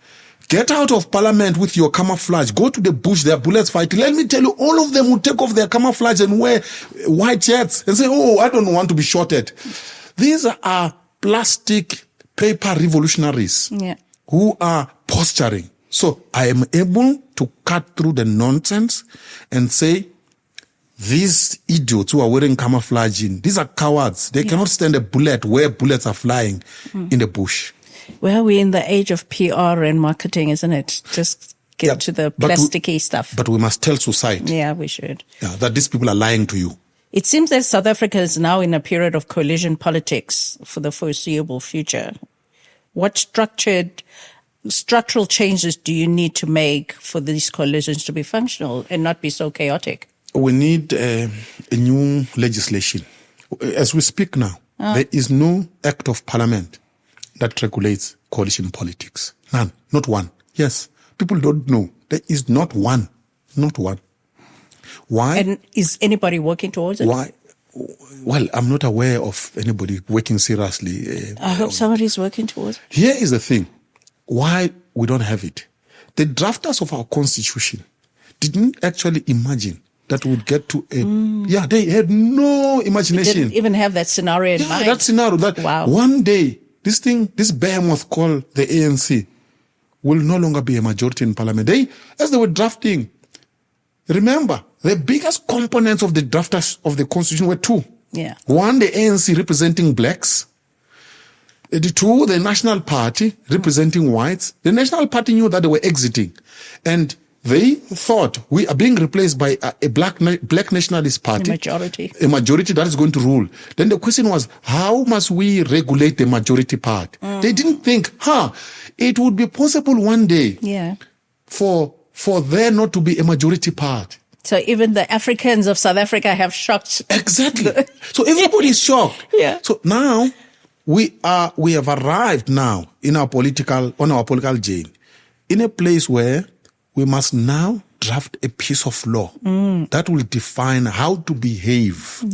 get out of parliament with your camouflage. Go to the bush, there are bullets fighting. Let me tell you, all of them will take off their camouflage and wear white shirts and say, oh, I don't want to be shot at. These are plastic paper revolutionaries who are posturing. So I am able to cut through the nonsense and say, these idiots who are wearing camouflage these are cowards. They cannot stand a bullet where bullets are flying in the bush. Well, we're in the age of PR and marketing, isn't it? Just get to the plasticky stuff. But we must tell society. Yeah, we should. That these people are lying to you. It seems that South Africa is now in a period of coalition politics for the foreseeable future. What structural changes do you need to make for these coalitions to be functional and not be so chaotic? We need a new legislation. As we speak now, there is no act of parliament that regulates coalition politics. None. Not one. Yes. People don't know. There is not one. Not one. Why? And is anybody working towards it? Why? Well, I'm not aware of anybody working seriously. I hope somebody's working towards it. Here is the thing. Why we don't have it. The drafters of our constitution didn't actually imagine that would get to a... Yeah, they had no imagination. They didn't even have that scenario in mind. That scenario. That one day, this behemoth called the ANC will no longer be a majority in parliament. As they were drafting, remember, the biggest components of the drafters of the constitution were two. Yeah. One, the ANC representing blacks. The two, the National Party representing whites. The National Party knew that they were exiting. And they thought we are being replaced by a black nationalist party. A majority that is going to rule. Then the question was, how must we regulate the majority part? They didn't think, it would be possible one day for there not to be a majority part. So even the Africans of South Africa have shocked. Exactly. So everybody is shocked. Yeah. So now we have arrived now on our political journey in a place where we must now draft a piece of law that will define how to behave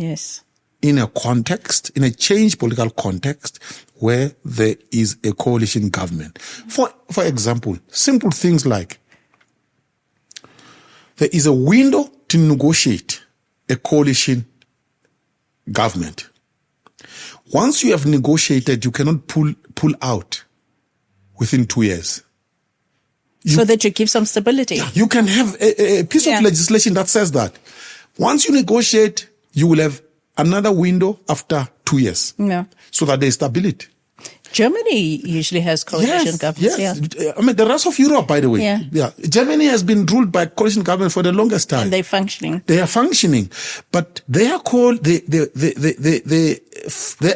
in a context, in a changed political context where there is a coalition government. For example, simple things like there is a window to negotiate a coalition government. Once you have negotiated, you cannot pull out within 2 years. So that you give some stability. You can have a piece of legislation that says that. Once you negotiate, you will have another window after 2 years. Yeah. So that there is stability. Germany usually has coalition governments. Yes. I mean, the rest of Europe, by the way. Yeah. Germany has been ruled by coalition government for the longest time. And they're functioning. They are functioning. But they are called, there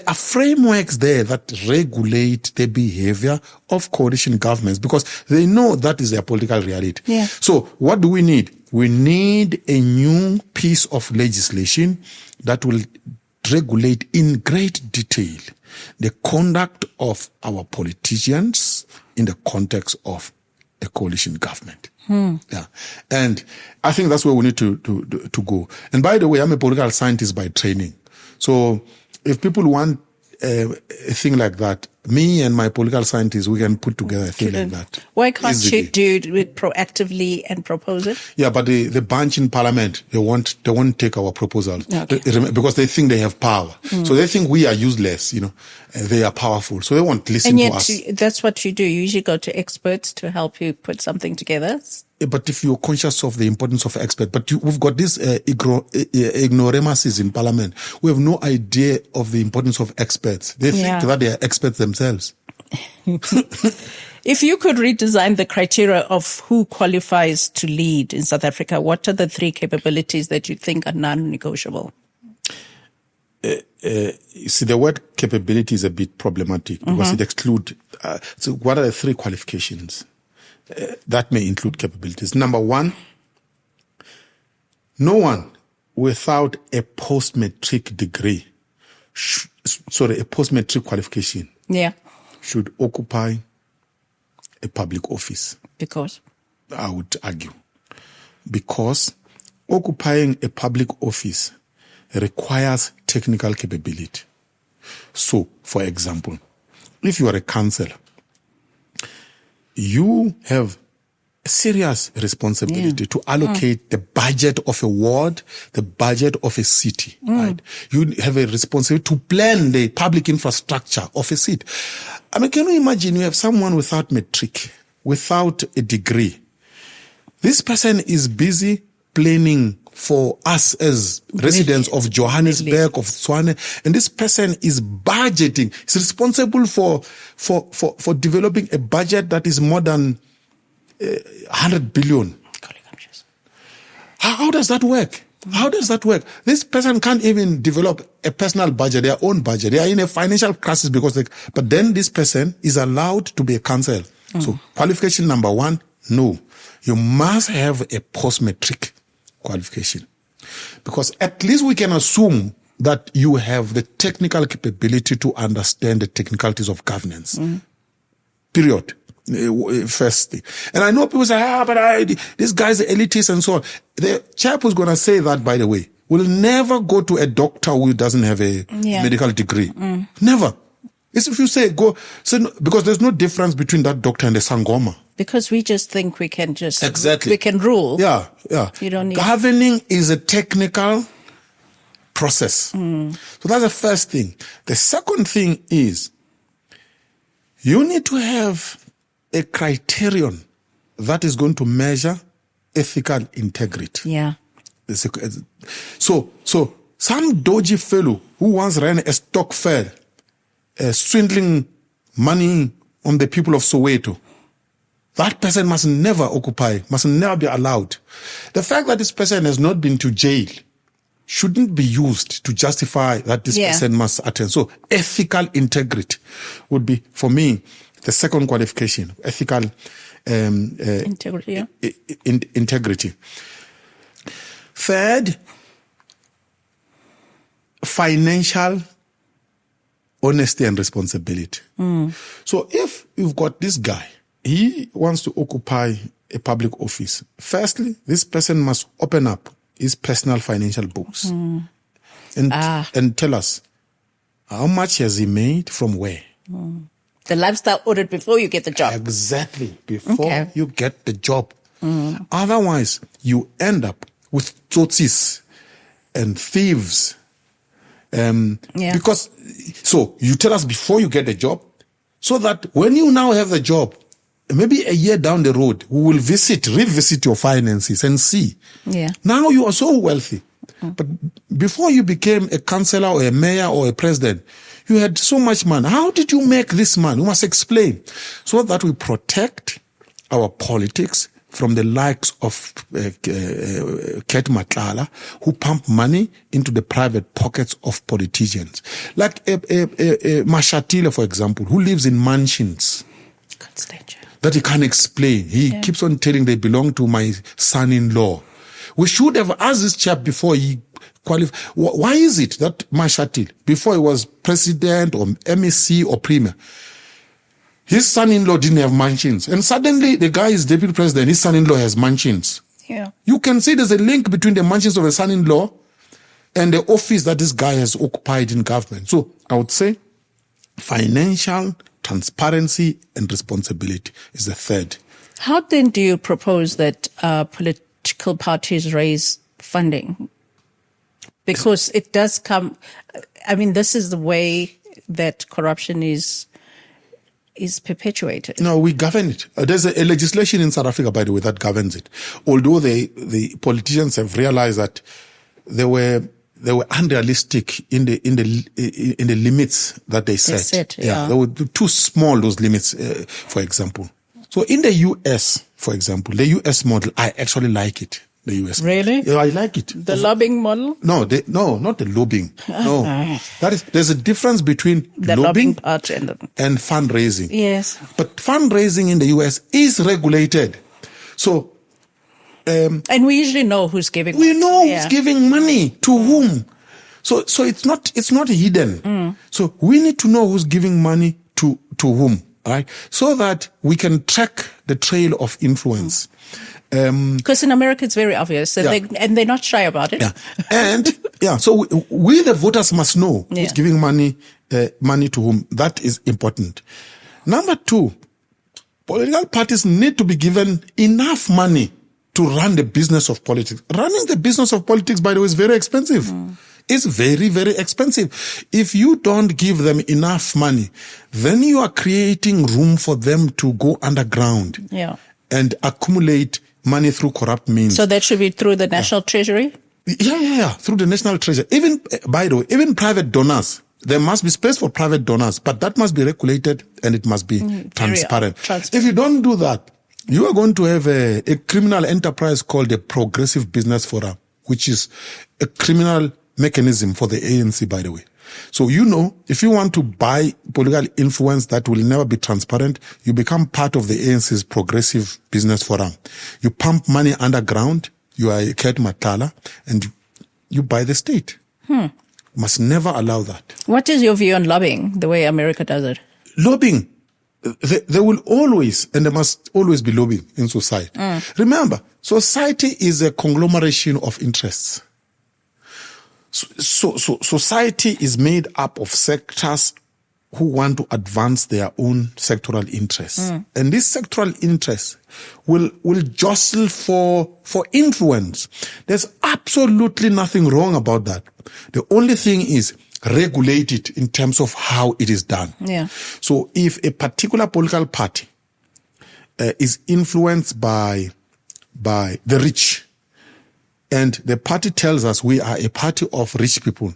are frameworks there that regulate the behavior of coalition governments because they know that is their political reality. Yeah. So what do we need? We need a new piece of legislation that will regulate in great detail the conduct of our politicians in the context of a coalition government. Yeah. And I think that's where we need to go. And by the way, I'm a political scientist by training. So if people want a thing like that, me and my political scientists, we can put together a thing like that. Why can't you do it proactively and propose it? Yeah, but the bunch in parliament, they won't take our proposals because they think they have power. So they think we are useless, they are powerful. So they won't listen to us. And yet, that's what you do. You usually go to experts to help you put something together. But if you're conscious of the importance of experts, we've got this ignoramuses in parliament. We have no idea of the importance of experts. They think that they are experts themselves. If you could redesign the criteria of who qualifies to lead in South Africa, what are the 3 capabilities that you think are non-negotiable? You see, the word capability is a bit problematic because it excludes. So, what are the 3 qualifications that may include capabilities? Number 1, no one without a post-matric degree, a post-matric qualification, should occupy a public office. Because? I would argue. Because occupying a public office requires technical capability. So, for example, if you are a councillor, you have a serious responsibility to allocate the budget of a ward, the budget of a city, right? You have a responsibility to plan the public infrastructure of a city. I mean, can you imagine you have someone without matric, without a degree? This person is busy planning for us as residents of Johannesburg, of Tswane, and this person is budgeting. He's responsible for developing a budget that is more than 100 billion. How does that work? How does that work? This person can't even develop a personal budget, their own budget. They are in a financial crisis but then this person is allowed to be a councillor. So qualification number 1, no. You must have a post-matric qualification. Because at least we can assume that you have the technical capability to understand the technicalities of governance. Period. First thing. And I know people say, but this guy's elitist and so on. The chap who's going to say that, by the way, will never go to a doctor who doesn't have a medical degree. Never. It's if you say because there's no difference between that doctor and the Sangoma. Because we just think we can we can rule. Yeah. You don't need. Governing is a technical process. So that's the first thing. The second thing is you need to have a criterion that is going to measure ethical integrity. Yeah. So some dodgy fellow who once ran a stock fair, swindling money on the people of Soweto, that person must never be allowed. The fact that this person has not been to jail shouldn't be used to justify that this person must attend. So ethical integrity would be, for me, the second qualification, ethical integrity. Integrity. Third, financial honesty and responsibility. So if you've got this guy, he wants to occupy a public office. Firstly, this person must open up his personal financial books and tell us how much has he made from where. The lifestyle audit before you get the job. Exactly, before you get the job. Otherwise, you end up with tsotsis and thieves. Because, so you tell us before you get the job, so that when you now have the job, maybe a year down the road, we will revisit your finances and see. Now you are so wealthy. But before you became a councillor or a mayor or a president, you had so much money. How did you make this money? You must explain. So that we protect our politics from the likes of Ket Matlala, who pump money into the private pockets of politicians. Like Mashele, for example, who lives in mansions that he can't explain. He keeps on telling they belong to my son-in-law. We should have asked this chap before he qualified. Why is it that Mashele, before he was president or MEC or premier, his son-in-law didn't have mansions, and suddenly the guy is deputy president, his son-in-law has mansions. You can see there's a link between the mansions of a son-in-law and the office that this guy has occupied in government. So I would say financial transparency and responsibility is the third. How then do you propose that political parties raise funding? Because it does come, I mean, this is the way that corruption is perpetuated. No, we govern it. There's a legislation in South Africa, by the way, that governs it. Although the politicians have realized that there were they were unrealistic in the limits that they set. They were too small, those limits, for example. So in the US, for example, the US model, I actually like it. The US Really? model. Yeah, I like it. The lobbying model? No, not the lobbying. No, there's a difference between the lobbying part and fundraising. Yes. But fundraising in the US is regulated. So, and we usually know who's giving. We know who's giving money to whom. So it's not hidden. So we need to know who's giving money to whom, right? So that we can track the trail of influence. Because in America it's very obvious, and they're not shy about it. Yeah. And so we the voters must know who's giving money to whom. That is important. Number 2, political parties need to be given enough money to run the business of politics. Running the business of politics, by the way, is very expensive. It's very, very expensive. If you don't give them enough money, then you are creating room for them to go underground and accumulate money through corrupt means. So that should be through the national treasury? Yeah, through the national treasury. Even, by the way, even private donors. There must be space for private donors, but that must be regulated and it must be transparent. If you don't do that, you are going to have a criminal enterprise called the Progressive Business Forum, which is a criminal mechanism for the ANC, by the way. So, if you want to buy political influence that will never be transparent, you become part of the ANC's Progressive Business Forum. You pump money underground, you are a Ket Matala, and you buy the state. Must never allow that. What is your view on lobbying, the way America does it? Lobbying. There will always, and there must always be lobbying in society. Remember, society is a conglomeration of interests. So society is made up of sectors who want to advance their own sectoral interests. And these sectoral interests will jostle for influence. There's absolutely nothing wrong about that. The only thing is regulate it in terms of how it is done. So if a particular political party is influenced by the rich, and the party tells us we are a party of rich people,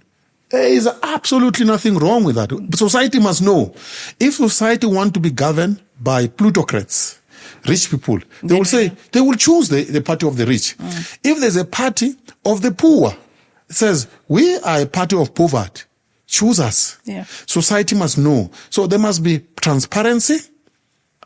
there is absolutely nothing wrong with that. Society must know. If society want to be governed by plutocrats, rich people, they will say, they will choose the party of the rich. If there's a party of the poor, it says, we are a party of poverty, choose us. Society must know. So there must be transparency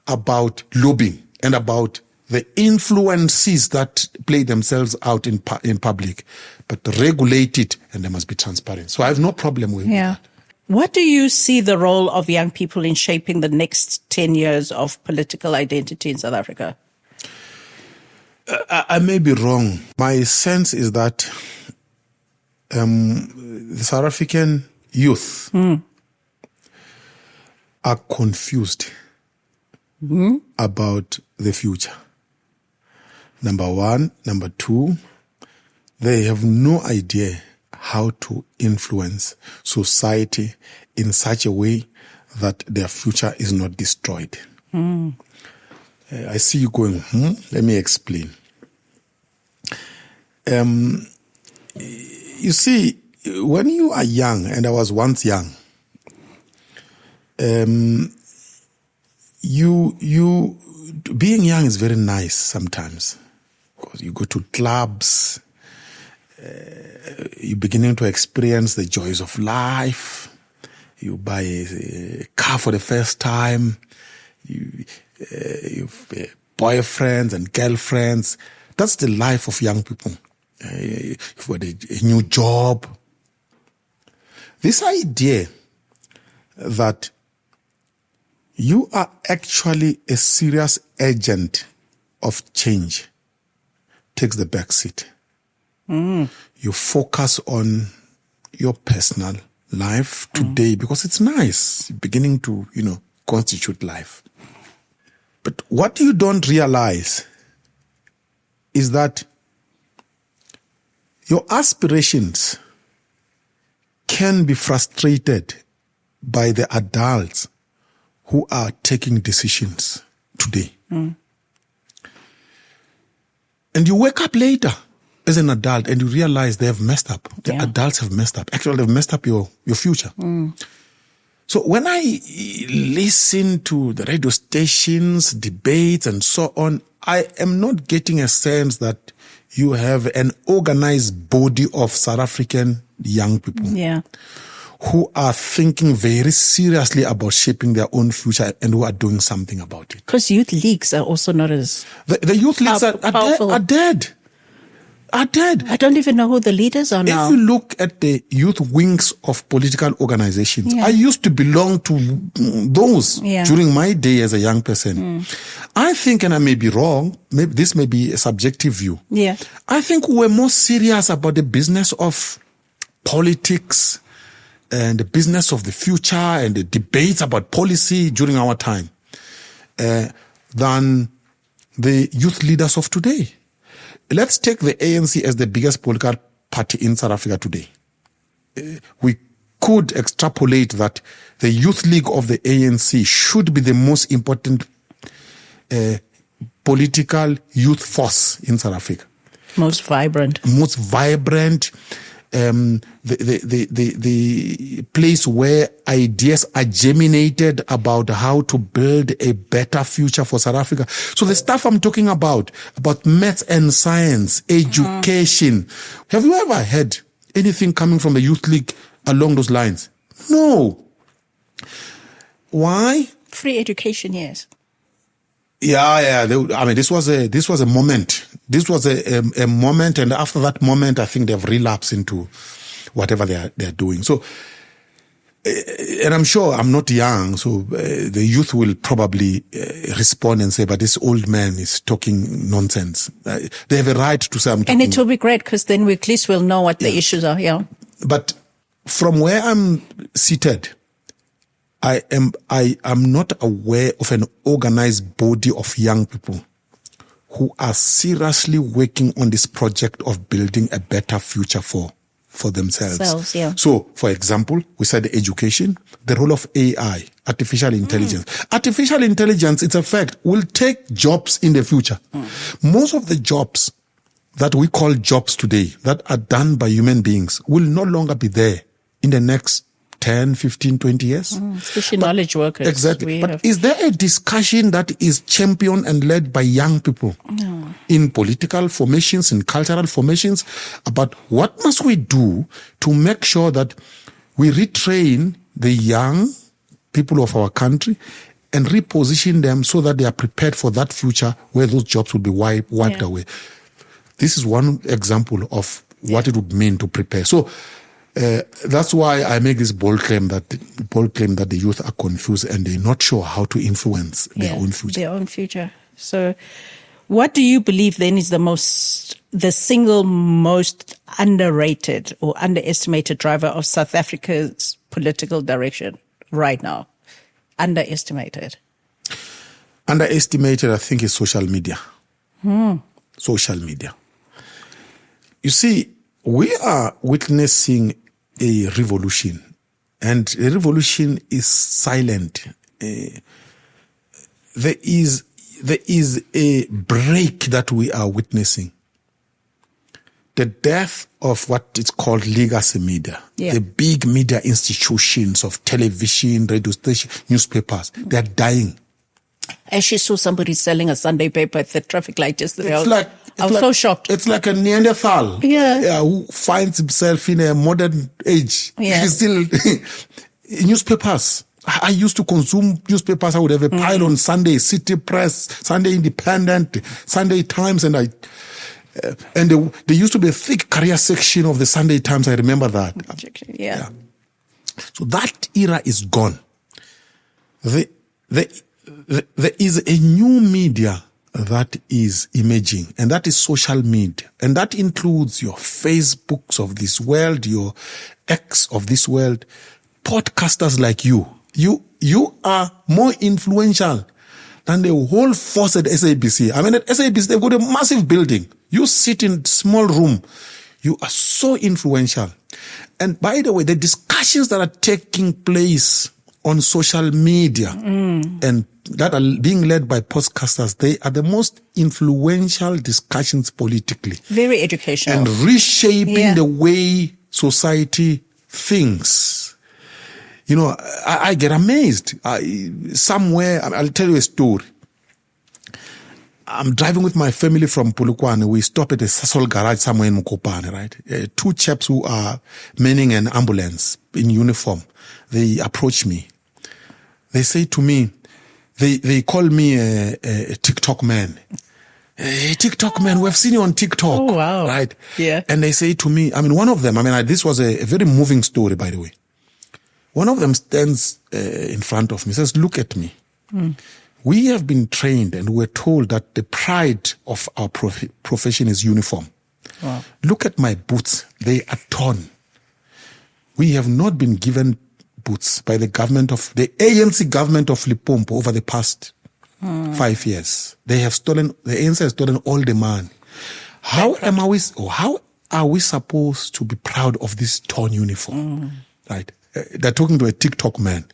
about lobbying and about the influences that play themselves out in public, but regulate it, and there must be transparent. So I have no problem with that. What do you see the role of young people in shaping the next 10 years of political identity in South Africa? I may be wrong. My sense is that the South African youth are confused about the future. Number 1. Number 2, they have no idea how to influence society in such a way that their future is not destroyed. I see you going, let me explain. You see, when you are young, and I was once young, being young is very nice sometimes. Because you go to clubs, you're beginning to experience the joys of life. You buy a car for the first time. You've boyfriends and girlfriends. That's the life of young people. You've got a new job. This idea that you are actually a serious agent of change takes the back seat. You focus on your personal life today because it's nice, beginning to, constitute life. But what you don't realize is that your aspirations can be frustrated by the adults who are taking decisions today. And you wake up later as an adult and you realize they have messed up. The adults have messed up. Actually, they've messed up your future. So when I listen to the radio stations, debates, and so on, I am not getting a sense that you have an organized body of South African young people who are thinking very seriously about shaping their own future and who are doing something about it. Because youth leagues are also not as the youth leagues are dead. Are dead. I don't even know who the leaders are now. If you look at the youth wings of political organizations, I used to belong to those during my day as a young person. I think, and I may be wrong, maybe this may be a subjective view. I think we were more serious about the business of politics and the business of the future and the debates about policy during our time than the youth leaders of today. Let's take the ANC as the biggest political party in South Africa today. We could extrapolate that the youth league of the ANC should be the most important political youth force in South Africa. Most vibrant. The place where ideas are germinated about how to build a better future for South Africa. So the stuff I'm talking about maths and science, education. Have you ever heard anything coming from the Youth League along those lines? No. Why? Free education, yes. Yeah. I mean, this was a moment. This was a moment, and after that moment, I think they've relapsed into whatever they're doing. So, and I'm sure I'm not young, so the youth will probably respond and say, "But this old man is talking nonsense." They have a right to say, and it will be great because then we at least will know what the issues are. Yeah. But from where I'm seated, I am not aware of an organized body of young people who are seriously working on this project of building a better future for themselves. So, for example, we said education, the role of AI, artificial intelligence. Artificial intelligence, it's a fact, will take jobs in the future. Most of the jobs that we call jobs today that are done by human beings will no longer be there in the next 10, 15, 20 years. Especially knowledge workers. Exactly. But is there a discussion that is championed and led by young people in political formations, in cultural formations, about what must we do to make sure that we retrain the young people of our country and reposition them so that they are prepared for that future where those jobs will be wiped away? This is one example of what it would mean to prepare. So, that's why I make this bold claim that the youth are confused and they're not sure how to influence their own future. So, what do you believe then is the single most underrated or underestimated driver of South Africa's political direction right now? Underestimated, I think, is social media. Social media. You see, we are witnessing a revolution, and the revolution is silent. There is a break that we are witnessing. The death of what is called legacy media, the big media institutions of television, radio station, newspapers, they are dying. I actually saw somebody selling a Sunday paper at the traffic light yesterday. I was so shocked. It's like a Neanderthal who finds himself in a modern age. He's still newspapers. I used to consume newspapers. I would have a pile on Sunday, City Press, Sunday Independent, Sunday Times, and there used to be a thick career section of the Sunday Times. I remember that. So that era is gone. There is a new media that is emerging, and that is social media. And that includes your Facebooks of this world, your X of this world, podcasters like you. You are more influential than the whole force at SABC. I mean, at SABC, they've got a massive building. You sit in a small room. You are so influential. And by the way, the discussions that are taking place on social media and that are being led by podcasters, they are the most influential discussions politically. Very educational. And reshaping the way society thinks. You know, I get amazed. Somewhere, I'll tell you a story. I'm driving with my family from Polokwane. We stop at a Sasol garage somewhere in Mokopane, right? Two chaps who are manning an ambulance in uniform. They approach me. They say to me, they call me a TikTok man. Hey, TikTok man, we've seen you on TikTok. Oh, wow. Right? Yeah. And they say to me, I mean, one of them, this was a very moving story, by the way. One of them stands in front of me, says, look at me. We have been trained and we're told that the pride of our profession is uniform. Wow. Look at my boots. They are torn. We have not been given boots by the ANC government of Limpopo over the past 5 years. The ANC has stolen all the money. How are we supposed to be proud of this torn uniform? Right? They're talking to a TikTok man.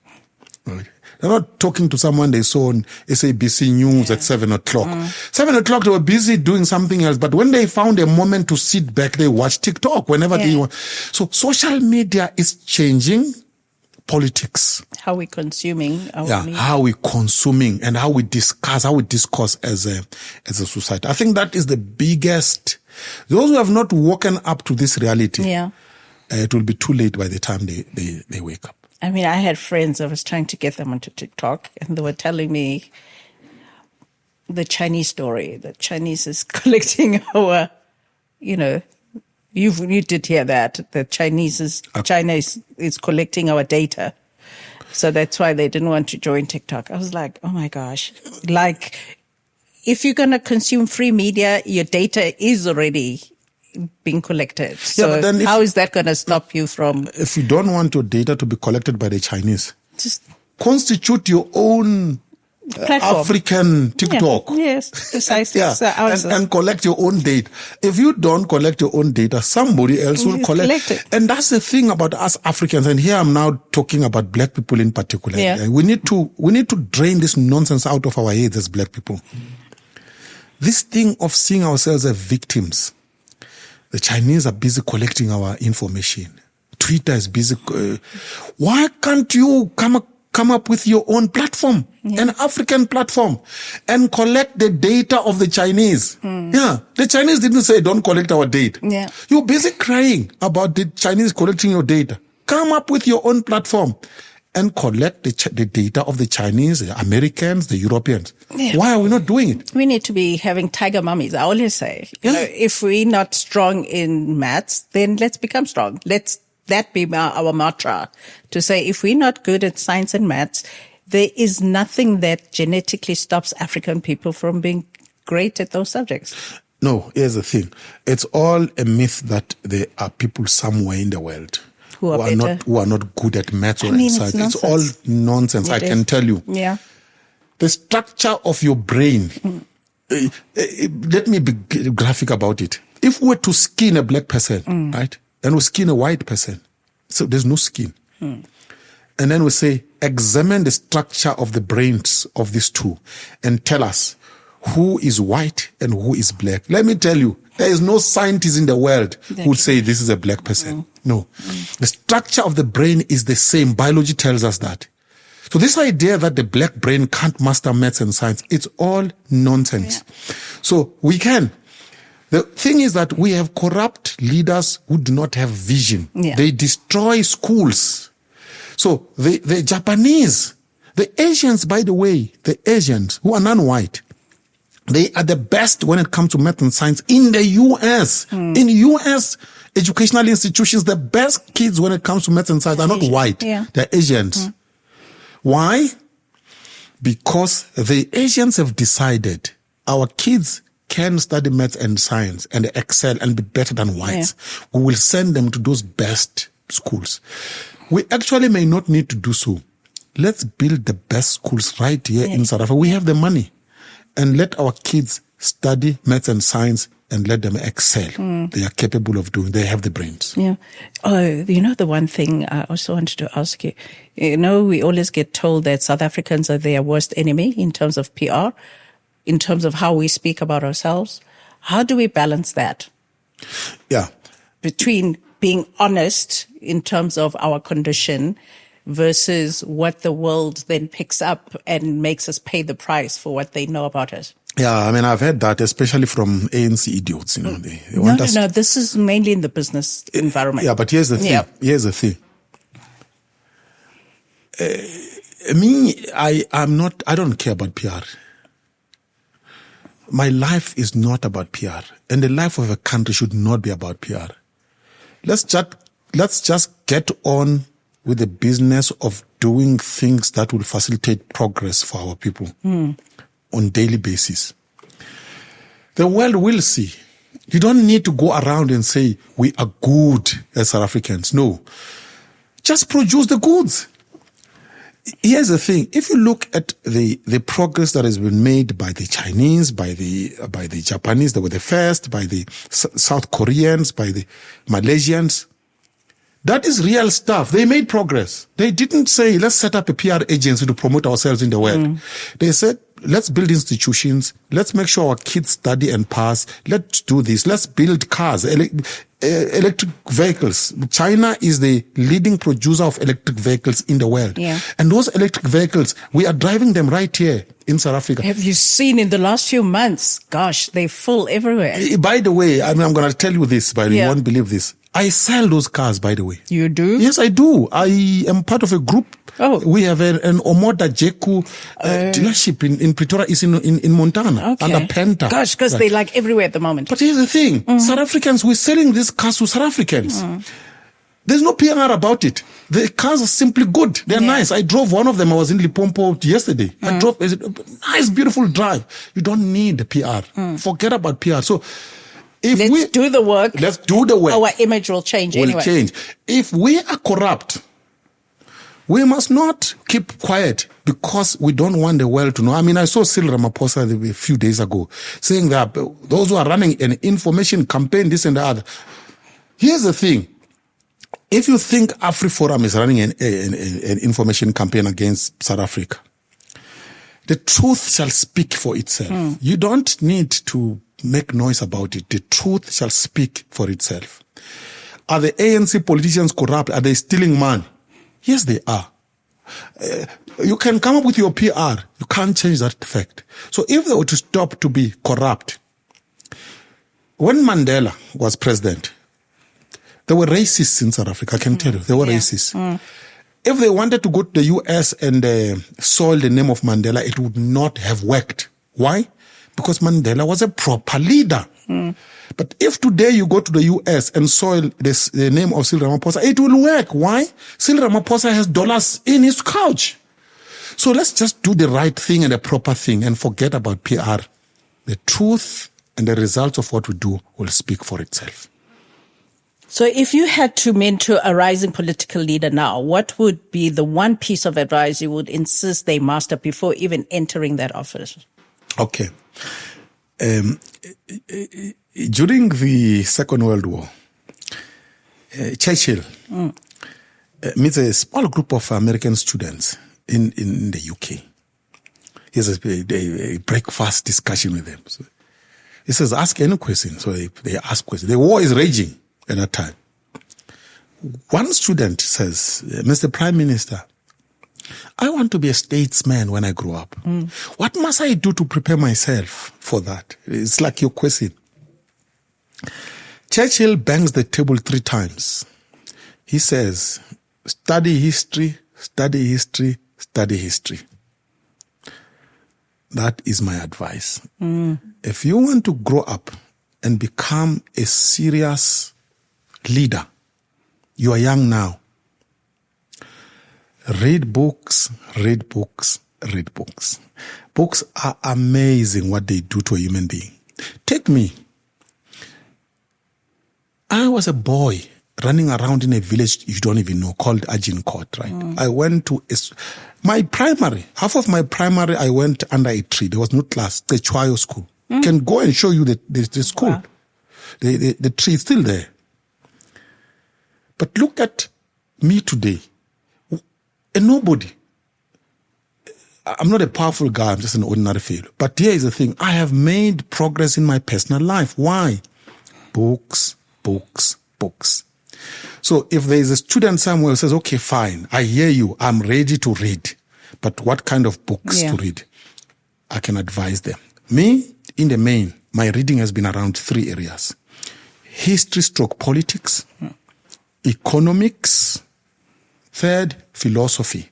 Right? They're not talking to someone they saw on SABC News at 7 o'clock. 7 o'clock, they were busy doing something else. But when they found a moment to sit back, they watch TikTok whenever they want. So social media is changing politics. How we consuming our media. How we consuming and how we discuss as a society. I think that is the biggest. Those who have not woken up to this reality, it will be too late by the time they wake up. I mean, I had friends, I was trying to get them onto TikTok, and they were telling me the Chinese story. The Chinese is collecting our, you did hear that. China is collecting our data. So that's why they didn't want to join TikTok. I was like, oh my gosh. Like, if you're going to consume free media, your data is already being collected. So but then how is that going to stop you from... If you don't want your data to be collected by the Chinese, just constitute your own African TikTok. Yes, precisely. So and collect your own data. If you don't collect your own data, somebody else will collect it. And that's the thing about us Africans. And here I'm now talking about black people in particular. Yeah. We need to drain this nonsense out of our heads as black people. This thing of seeing ourselves as victims. The Chinese are busy collecting our information. Twitter is busy. Why can't you come up with your own platform, an African platform, and collect the data of the Chinese? The Chinese didn't say don't collect our data. You're busy crying about the Chinese collecting your data. Come up with your own platform and collect the data of the Chinese, the Americans, the Europeans. Why are we not doing it? We need to be having tiger mummies. I always say, if we're not strong in maths, then let's become strong. That be our mantra, to say if we're not good at science and maths, there is nothing that genetically stops African people from being great at those subjects. No, here's the thing. It's all a myth that there are people somewhere in the world who are not good at maths or science. It's all nonsense. I can tell you. Yeah. The structure of your brain. Let me be graphic about it. If we were to skin a black person, right, and we skin a white person, so there's no skin. And then we say, examine the structure of the brains of these two and tell us who is white and who is black. Let me tell you, there is no scientist in the world who would say this is a black person. No. The structure of the brain is the same. Biology tells us that. So this idea that the black brain can't master maths and science, it's all nonsense. So we can. The thing is that we have corrupt leaders who do not have vision. They destroy schools. So the Japanese, the Asians, by the way, the Asians who are non-white, they are the best when it comes to math and science in the U.S. In U.S. educational institutions, the best kids when it comes to math and science are not white. They're Asians. Why? Because the Asians have decided our kids can study maths and science and excel and be better than whites. We will send them to those best schools. We actually may not need to do so. Let's build the best schools right here in South Africa. We have the money. and let our kids study maths and science and let them excel. They are capable of doing. They have the brains. Yeah. Oh, the one thing I also wanted to ask you. We always get told that South Africans are their worst enemy in terms of PR, in terms of how we speak about ourselves. How do we balance that? Yeah. Between being honest in terms of our condition versus what the world then picks up and makes us pay the price for what they know about us. Yeah, I mean, I've heard that, especially from ANC idiots. They want us. No, this is mainly in the business environment. Yeah, but here's the thing. Yeah. Here's the thing. I don't care about PR. My life is not about PR, and the life of a country should not be about PR. Let's just get on with the business of doing things that will facilitate progress for our people on daily basis. The world will see. You don't need to go around and say, we are good as South Africans. No. Just produce the goods. Here's the thing. If you look at the progress that has been made by the Chinese, by the Japanese, they were the first, by the South Koreans, by the Malaysians, that is real stuff. They made progress. They didn't say, let's set up a PR agency to promote ourselves in the world. They said, let's build institutions. Let's make sure our kids study and pass. Let's do this. Let's build cars, electric vehicles. China is the leading producer of electric vehicles in the world. Yeah. And those electric vehicles, we are driving them right here in South Africa. Have you seen in the last few months? Gosh, they're full everywhere. By the way, I'm going to tell you this, but you won't believe this. I sell those cars, by the way. You do? Yes, I do. I am part of a group. Oh. We have an Omoda Jeku dealership in Pretoria, is in Montana, Okay. under Penta. Gosh, because they're like everywhere at the moment. But here's the thing. South Africans, we're selling these cars to South Africans. There's no PR about it. The cars are simply good. They're nice. I drove one of them. I was in Limpopo yesterday. I drove a nice, beautiful drive. You don't need PR. Forget about PR. So, Let's do the work. Let's do the work. Our image will change anyway. Change. If we are corrupt, we must not keep quiet because we don't want the world to know. I mean, I saw Cyril Ramaphosa a few days ago saying that those who are running an information campaign, this and the other. Here's the thing. If you think AfriForum is running an information campaign against South Africa, the truth shall speak for itself. You don't need to make noise about it. The truth shall speak for itself. Are the ANC politicians corrupt? Are they stealing money? Yes, they are. You can come up with your PR. You can't change that fact. So if they were to stop to be corrupt, when Mandela was president, there were racists in South Africa, I can tell you. There were racists. If they wanted to go to the US and soil the name of Mandela, it would not have worked. Why? Because Mandela was a proper leader. But if today you go to the US and soil the name of Cyril Ramaphosa, it will work. Why? Cyril Ramaphosa has dollars in his couch. So let's just do the right thing and the proper thing and forget about PR. The truth and the results of what we do will speak for itself. So if you had to mentor a rising political leader now, what would be the one piece of advice you would insist they master before even entering that office? Okay. During the Second World War, Churchill meets a small group of American students in the UK. He has a breakfast discussion with them. So he says, ask any question. So they ask questions. The war is raging at that time. One student says, Mr. Prime Minister, I want to be a statesman when I grow up. What must I do to prepare myself for that? It's like your question. Churchill bangs the table 3 times. He says, study history, study history, study history. That is my advice. If you want to grow up and become a serious leader, you are young now. Read books, read books, read books. Books are amazing what they do to a human being. Take me. I was a boy running around in a village you don't even know called Agincourt, right? I went to my primary, half of my primary, I went under a tree. There was no class, the Chwayo school. Can go and show you the school. Wow. The tree is still there. But look at me today. And nobody. I'm not a powerful guy, I'm just an ordinary fellow. But here is the thing. I have made progress in my personal life. Why? Books, books, books. So if there is a student somewhere who says, okay, fine, I hear you, I'm ready to read. But what kind of books to read? I can advise them. Me, in the main, my reading has been around 3 areas. History/politics, economics, third, philosophy.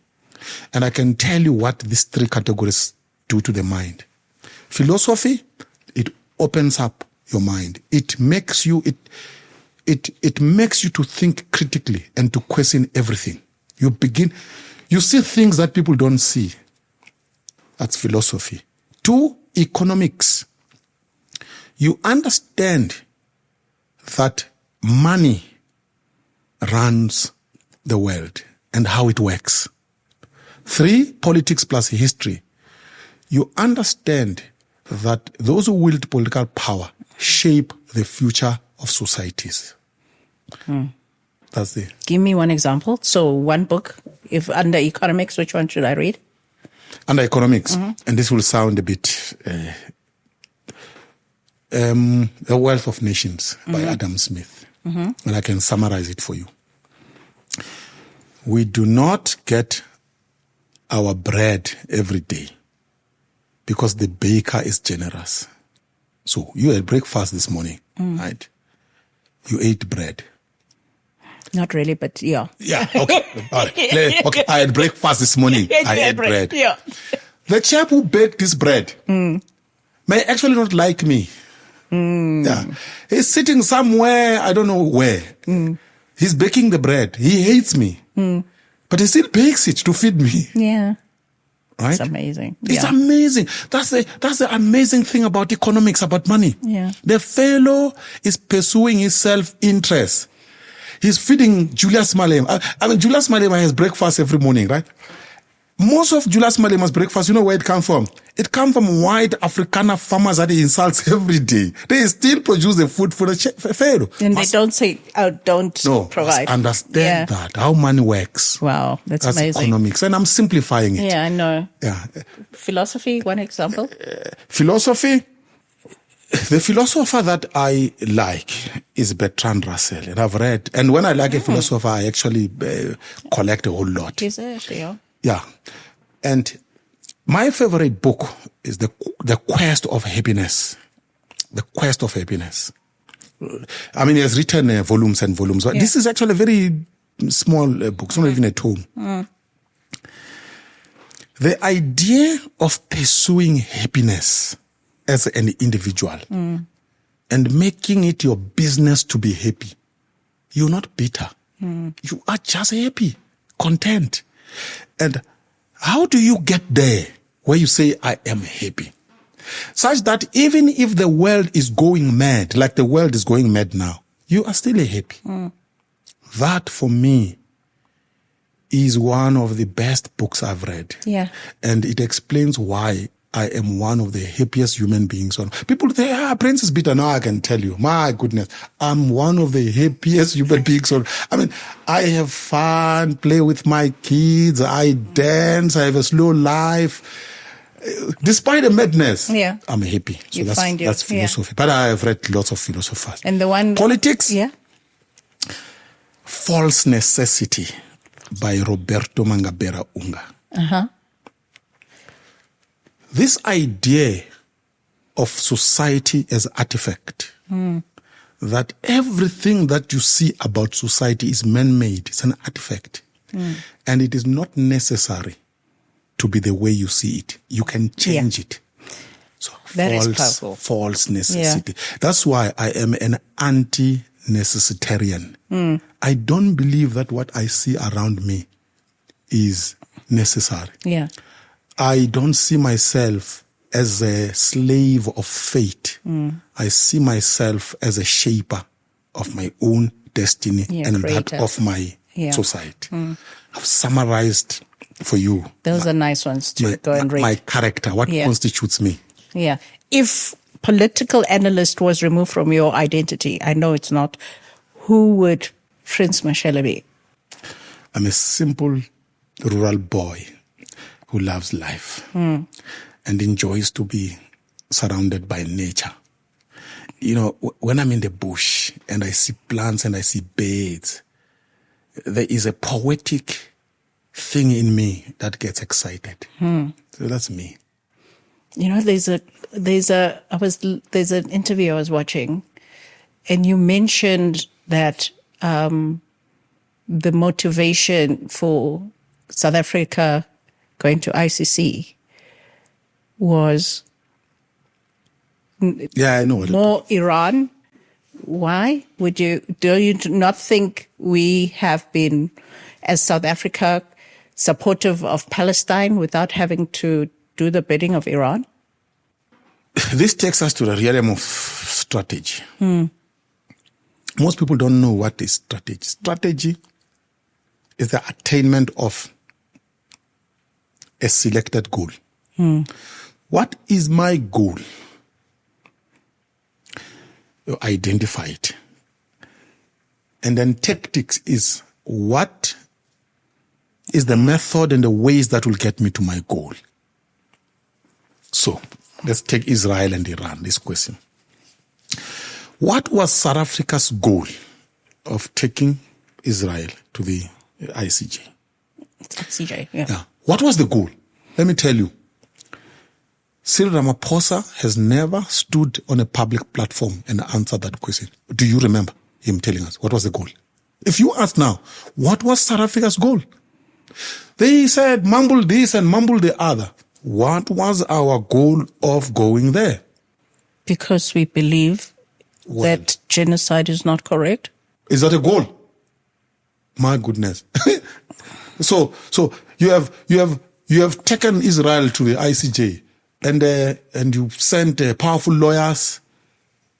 And I can tell you what these 3 categories do to the mind. Philosophy, it opens up your mind. It makes you to think critically and to question everything. You see things that people don't see. That's philosophy. 2, economics. You understand that money runs the world and how it works. 3, politics plus history. You understand that those who wield political power shape the future of societies. That's it. Give me one example. So one book, if under economics, which one should I read? Under economics, and this will sound a bit... The Wealth of Nations by Adam Smith. And I can summarize it for you. We do not get our bread every day because the baker is generous. So you had breakfast this morning, right? You ate bread. Not really, but yeah. Yeah, okay. All right. Okay, I had breakfast this morning. I ate bread. Yeah. The chap who baked this bread may actually not like me. Yeah. He's sitting somewhere, I don't know where. He's baking the bread. He hates me. But he still bakes it to feed me. Yeah. Right? It's amazing. It's amazing. That's the amazing thing about economics, about money. Yeah. The fellow is pursuing his self-interest. He's feeding Julius Malema. I mean, Julius Malema has breakfast every morning, right? Most of Julius Malema's breakfast, you know where it comes from? It comes from white Afrikaner farmers that he insults every day. They still produce the food for the fellow. And they don't say, don't provide. Understand that, how money works. Wow, that's amazing. Economics, and I'm simplifying it. Yeah, I know. Yeah. Philosophy, one example? Philosophy, the philosopher that I like is Bertrand Russell, and I've read, and when I like a philosopher, I actually collect a whole lot. He's actually, Yeah. And my favorite book is The Quest of Happiness. The Quest of Happiness. I mean, he has written volumes and volumes, but this is actually a very small book. It's not even a tome. The idea of pursuing happiness as an individual and making it your business to be happy. You're not bitter. You are just happy, content. And how do you get there where you say, I am happy? Such that even if the world is going mad, like the world is going mad now, you are still happy. That, for me, is one of the best books I've read. Yeah. And it explains why I am one of the happiest human beings on. People say, Prince is bitter. No, I can tell you, my goodness, I'm one of the happiest human beings on. I mean, I have fun, play with my kids, I dance, I have a slow life. Despite the madness, I'm happy. So that's philosophy. But I have read lots of philosophers. And the one... Politics? False Necessity by Roberto Mangabera Unga. This idea of society as artifact, that everything that you see about society is man-made, it's an artifact. And it is not necessary to be the way you see it. You can change it. So that is powerful. False necessity. That's why I am an anti-necessitarian. I don't believe that what I see around me is necessary. I don't see myself as a slave of fate. I see myself as a shaper of my own destiny and that of my society. I've summarized for you. Those are nice ones to go and read. My character, what constitutes me. Yeah. If political analyst was removed from your identity, I know it's not, who would Prince Mashele be? I'm a simple rural boy who loves life and enjoys to be surrounded by nature. You know, when I'm in the bush and I see plants and I see birds, there is a poetic thing in me that gets excited. So that's me. You know, there's an interview I was watching, and you mentioned that the motivation for South Africa going to ICC was I know more Iran. Why do you not think we have been, as South Africa, supportive of Palestine without having to do the bidding of Iran? This takes us to the realm of strategy. Most people don't know what is strategy. Strategy is the attainment of a selected goal. What is my goal? You identify it. And then tactics is what is the method and the ways that will get me to my goal. So let's take Israel and Iran, this question. What was South Africa's goal of taking Israel to the ICJ? ICJ, yeah. What was the goal? Let me tell you. Cyril Ramaphosa has never stood on a public platform and answered that question. Do you remember him telling us what was the goal? If you ask now, what was South Africa's goal? They said, mumble this and mumble the other. What was our goal of going there? Because we believe that genocide is not correct. Is that a goal? My goodness. So you have taken Israel to the ICJ and you sent powerful lawyers,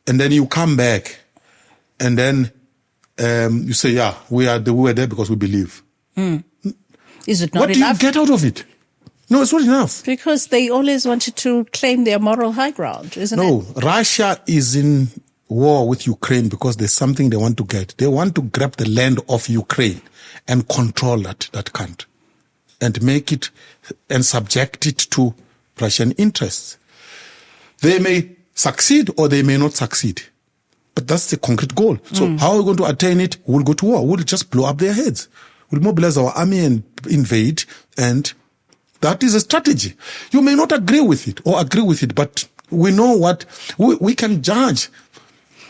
and then you come back and then you say, we were there because we believe. Is it not what enough? What do you get out of it? No, it's not enough. Because they always wanted to claim their moral high ground, isn't it? No, Russia is in war with Ukraine because there's something they want to get. They want to grab the land of Ukraine and control that country and make it and subject it to Russian interests. They may succeed or they may not succeed. But that's the concrete goal. So how are we going to attain it? We'll go to war. We'll just blow up their heads. We'll mobilize our army and invade, and that is a strategy. You may not agree with it or agree with it, but we know what we can judge.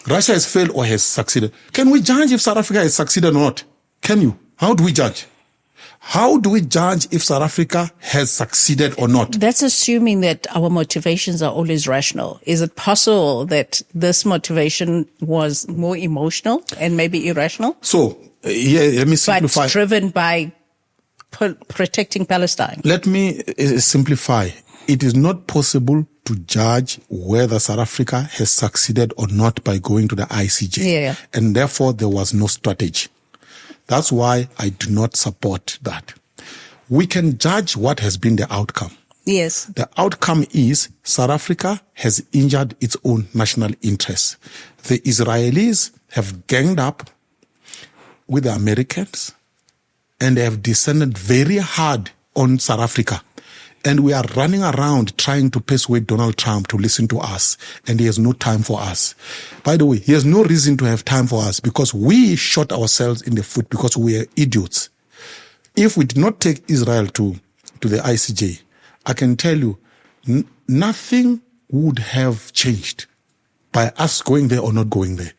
Russia has failed or has succeeded. Can we judge if South Africa has succeeded or not? Can you? How do we judge? How do we judge if South Africa has succeeded or not? That's assuming that our motivations are always rational. Is it possible that this motivation was more emotional and maybe irrational? So, let me simplify. But driven by protecting Palestine. Let me simplify. It is not possible to judge whether South Africa has succeeded or not by going to the ICJ. Yeah. And therefore, there was no strategy. That's why I do not support that. We can judge what has been the outcome. Yes. The outcome is South Africa has injured its own national interests. The Israelis have ganged up with the Americans and they have descended very hard on South Africa. And we are running around trying to persuade Donald Trump to listen to us. And he has no time for us. By the way, he has no reason to have time for us because we shot ourselves in the foot because we are idiots. If we did not take Israel to the ICJ, I can tell you, nothing would have changed by us going there or not going there.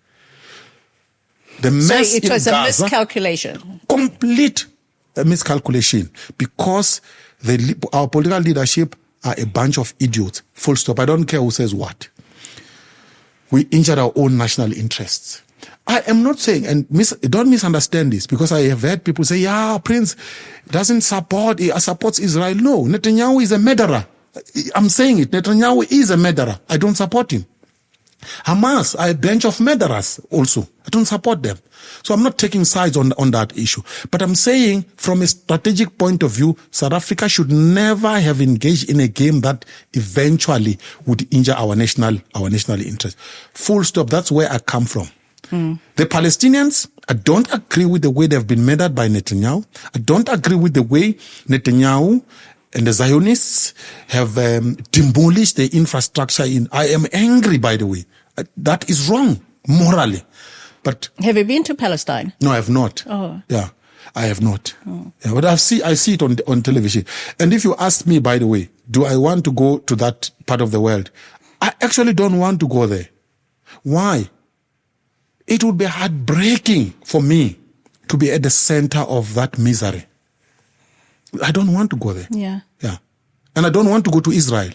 The mess so it was in a Gaza, miscalculation. Complete miscalculation because our political leadership are a bunch of idiots. Full stop. I don't care who says what. We injured our own national interests. I am not saying, and don't misunderstand this, because I have heard people say, Prince doesn't supports Israel. No, Netanyahu is a murderer. I'm saying it. Netanyahu is a murderer. I don't support him. Hamas are a bunch of murderers also. I don't support them. So I'm not taking sides on that issue. But I'm saying from a strategic point of view, South Africa should never have engaged in a game that eventually would injure our national interest. Full stop. That's where I come from. The Palestinians, I don't agree with the way they've been murdered by Netanyahu. I don't agree with the way Netanyahu and the Zionists have demolished the infrastructure. I am angry, by the way. That is wrong, morally. But have you been to Palestine? No, I have not. Oh. Yeah, I have not. Oh. Yeah, but I see it on television. And if you ask me, by the way, do I want to go to that part of the world? I actually don't want to go there. Why? It would be heartbreaking for me to be at the center of that misery. I don't want to go there. Yeah. Yeah. And I don't want to go to Israel.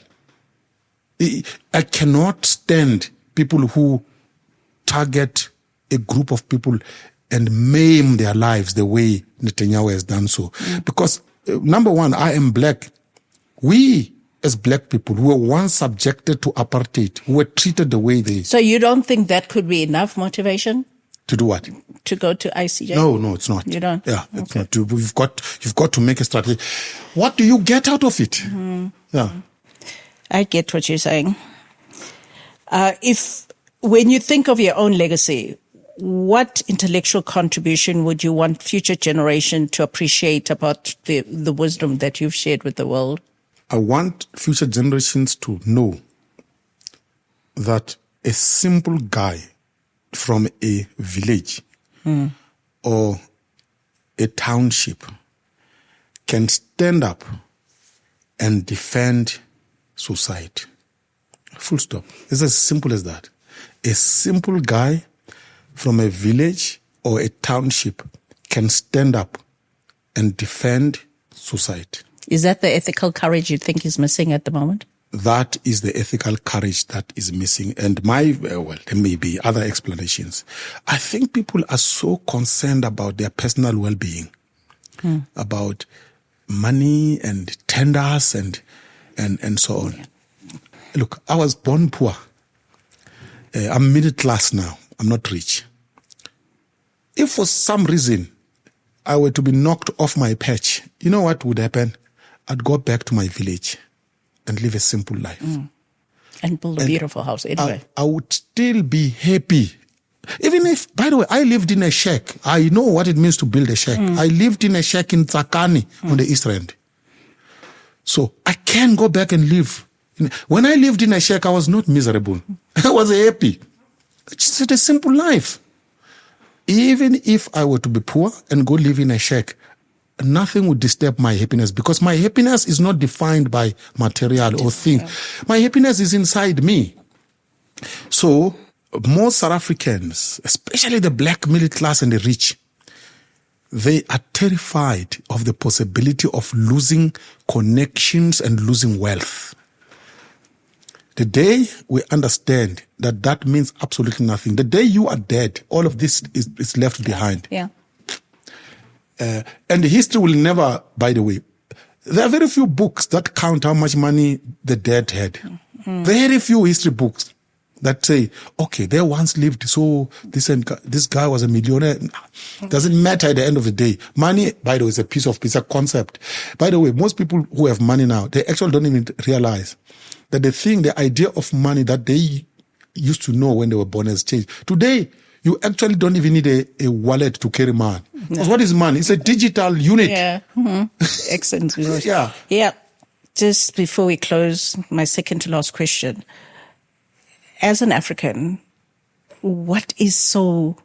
I cannot stand people who target a group of people and maim their lives the way Netanyahu has done so. Because, number one, I am black. We, as black people, who were once subjected to apartheid, who were treated the way they... So you don't think that could be enough motivation? To do what? To go to ICJ? No, it's not. You don't? Yeah, it's not. You've got to make a strategy. What do you get out of it? Yeah. I get what you're saying. When you think of your own legacy, what intellectual contribution would you want future generations to appreciate about the wisdom that you've shared with the world? I want future generations to know that a simple guy from a village or a township can stand up and defend society. Full stop. It's as simple as that. A simple guy from a village or a township can stand up and defend society. Is that the ethical courage you think is missing at the moment? That is the ethical courage that is missing. And there may be other explanations. I think people are so concerned about their personal well-being, about money and tenders and so on. Yeah. Look, I was born poor. I'm middle class now. I'm not rich. If for some reason I were to be knocked off my perch, you know what would happen? I'd go back to my village and live a simple life. And build a beautiful house anyway. I would still be happy. Even if, by the way, I lived in a shack. I know what it means to build a shack. I lived in a shack in Tsakani on the East End. So I can go back and live. When I lived in a shack, I was not miserable. I was happy. It's just a simple life. Even if I were to be poor and go live in a shack, nothing would disturb my happiness, because my happiness is not defined by material or thing. My happiness is inside me. So most South Africans, especially the black middle class and the rich, they are terrified of the possibility of losing connections and losing wealth. The day we understand that that means absolutely nothing, the day you are dead, all of this is left behind. Yeah. And the history will never, by the way, there are very few books that count how much money the dead had. Very few history books that say, okay, they once lived, so this guy was a millionaire. Doesn't matter at the end of the day. Money, by the way, is a concept. By the way, most people who have money now, they actually don't even realize that the idea of money that they used to know when they were born has changed. Today, you actually don't even need a wallet to carry money. Because what is money? It's a digital unit. Yeah. Excellent. Yeah. Yeah. Just before we close, my second to last question. As an African, what is so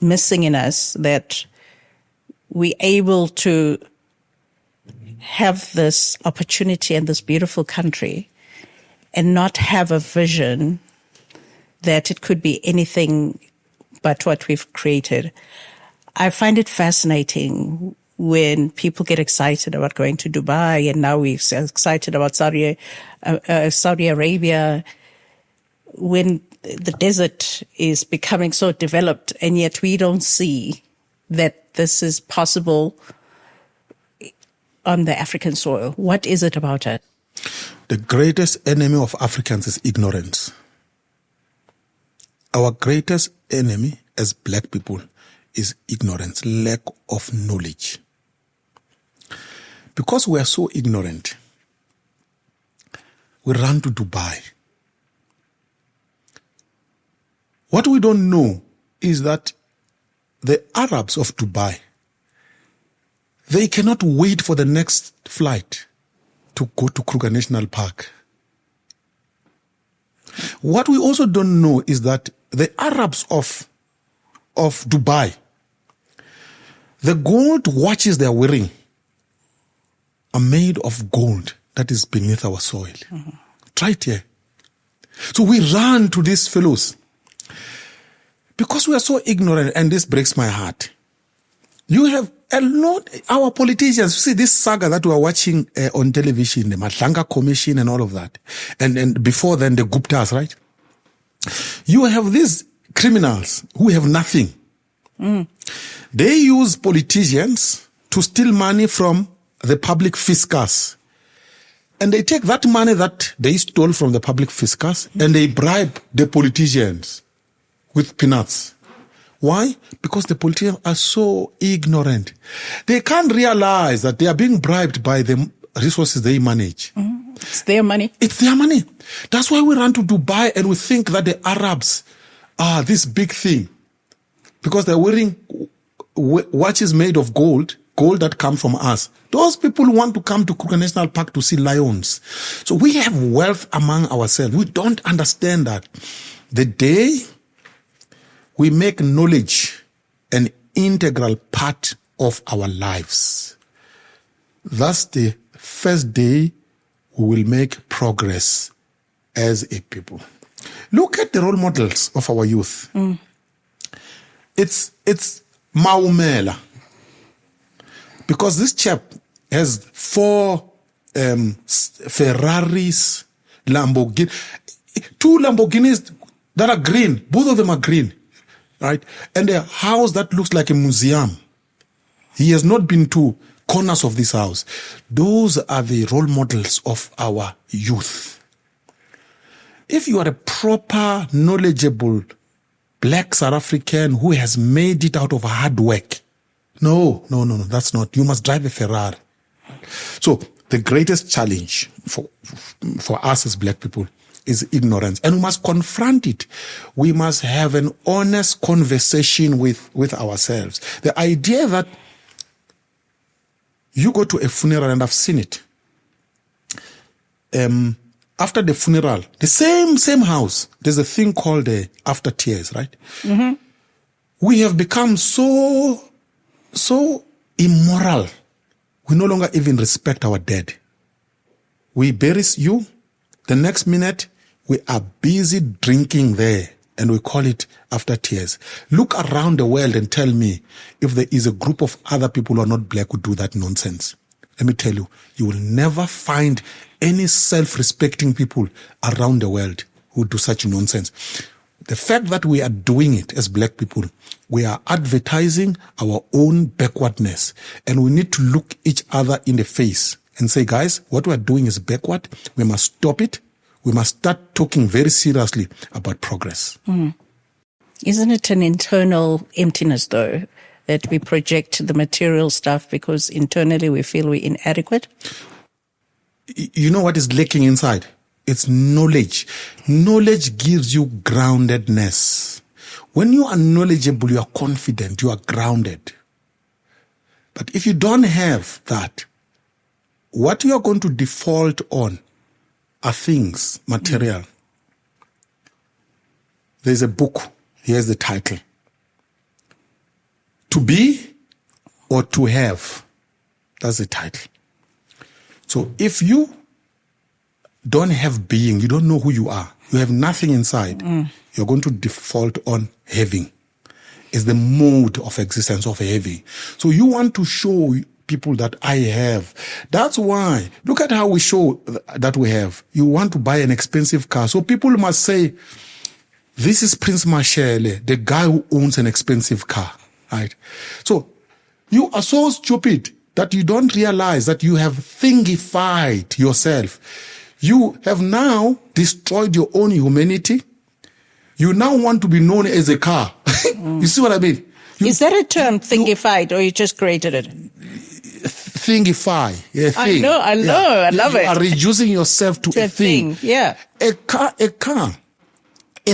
missing in us that we're able to have this opportunity and this beautiful country and not have a vision that it could be anything but what we've created? I find it fascinating when people get excited about going to Dubai, and now we're excited about Saudi Arabia, when the desert is becoming so developed, and yet we don't see that this is possible on the African soil. What is it about it? The greatest enemy of Africans is ignorance. our greatest enemy as black people is ignorance, lack of knowledge. Because we are so ignorant, we run to Dubai. What we don't know is that the Arabs of Dubai, they cannot wait for the next flight to go to Kruger National Park. What we also don't know is that the Arabs of Dubai, the gold watches they are wearing are made of gold that is beneath our soil. Mm-hmm. Try it here. So we run to these fellows because we are so ignorant, and this breaks my heart. You have a lot, our politicians, see this saga that we are watching on television, the Matlanga Commission and all of that. And before then, the Guptas, right? You have these criminals who have nothing. Mm. They use politicians to steal money from the public fiscus. And they take that money that they stole from the public fiscus and they bribe the politicians with peanuts. Why? Because the politicians are so ignorant. They can't realize that they are being bribed by the resources they manage. Mm. It's their money. It's their money. That's why we run to Dubai and we think that the Arabs are this big thing. Because they're wearing watches made of gold that come from us. Those people want to come to Kruger National Park to see lions. So we have wealth among ourselves. We don't understand that. The day we make knowledge an integral part of our lives, that's the first day we will make progress as a people. Look at the role models of our youth. Mm. It's Maumela. Because this chap has 4 Ferraris, Lamborghini, 2 Lamborghinis that are green. Both of them are green, right? And a house that looks like a museum. He has not been to corners of this house. Those are the role models of our youth. If you are a proper, knowledgeable black South African who has made it out of hard work, no, that's not. You must drive a Ferrari. So the greatest challenge for us as black people is ignorance, and we must confront it. We must have an honest conversation with ourselves. The idea that you go to a funeral, and I've seen it. After the funeral, the same house, there's a thing called the after tears, right? Mm-hmm. We have become so immoral. We no longer even respect our dead. We bury you. The next minute, we are busy drinking there, and we call it after tears. Look around the world and tell me if there is a group of other people who are not black who do that nonsense. Let me tell you, you will never find any self-respecting people around the world who do such nonsense. The fact that we are doing it as black people, we are advertising our own backwardness. And we need to look each other in the face and say, guys, what we are doing is backward. We must stop it. We must start talking very seriously about progress. Mm. Isn't it an internal emptiness, though, that we project the material stuff because internally we feel we're inadequate? You know what is lacking inside? It's knowledge. Knowledge gives you groundedness. When you are knowledgeable, you are confident, you are grounded. But if you don't have that, what you are going to default on are things, material. There's a book. Here's the title. To be or to have. That's the title. So if you don't have being, you don't know who you are, you have nothing inside, you're going to default on having. It's the mode of existence of having. So you want to show people that I have. That's why, look at how we show that we have. You want to buy an expensive car. So people must say, this is Prince Mashele, the guy who owns an expensive car, right? So you are so stupid that you don't realize that you have thingified yourself. You have now destroyed your own humanity. You now want to be known as a car. You see what I mean? Is that a term, thingified, or you just created it? Thingify. I know. I love it. You are reducing yourself to a thing. Yeah. A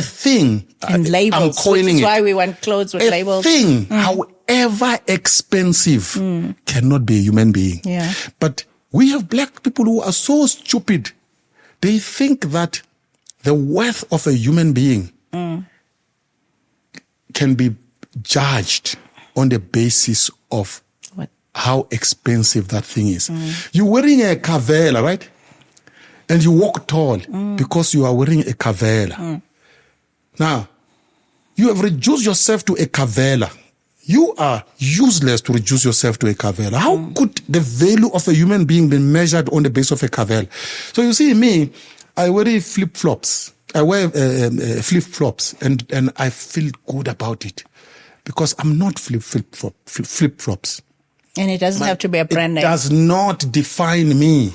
thing. And labels. I'm coining which is it. why we want clothes with labels. A thing, however expensive, cannot be a human being. Yeah. But we have black people who are so stupid. They think that the worth of a human being can be judged on the basis of how expensive that thing is. You're wearing a kavela, right? And you walk tall because you are wearing a kavela. Now, you have reduced yourself to a kavela. You are useless to reduce yourself to a kavela. How could the value of a human being be measured on the basis of a kavela? So you see, me, I wear flip-flops. I wear flip-flops, and I feel good about it because I'm not flip-flops. And it doesn't have to be a brand name. It does not define me.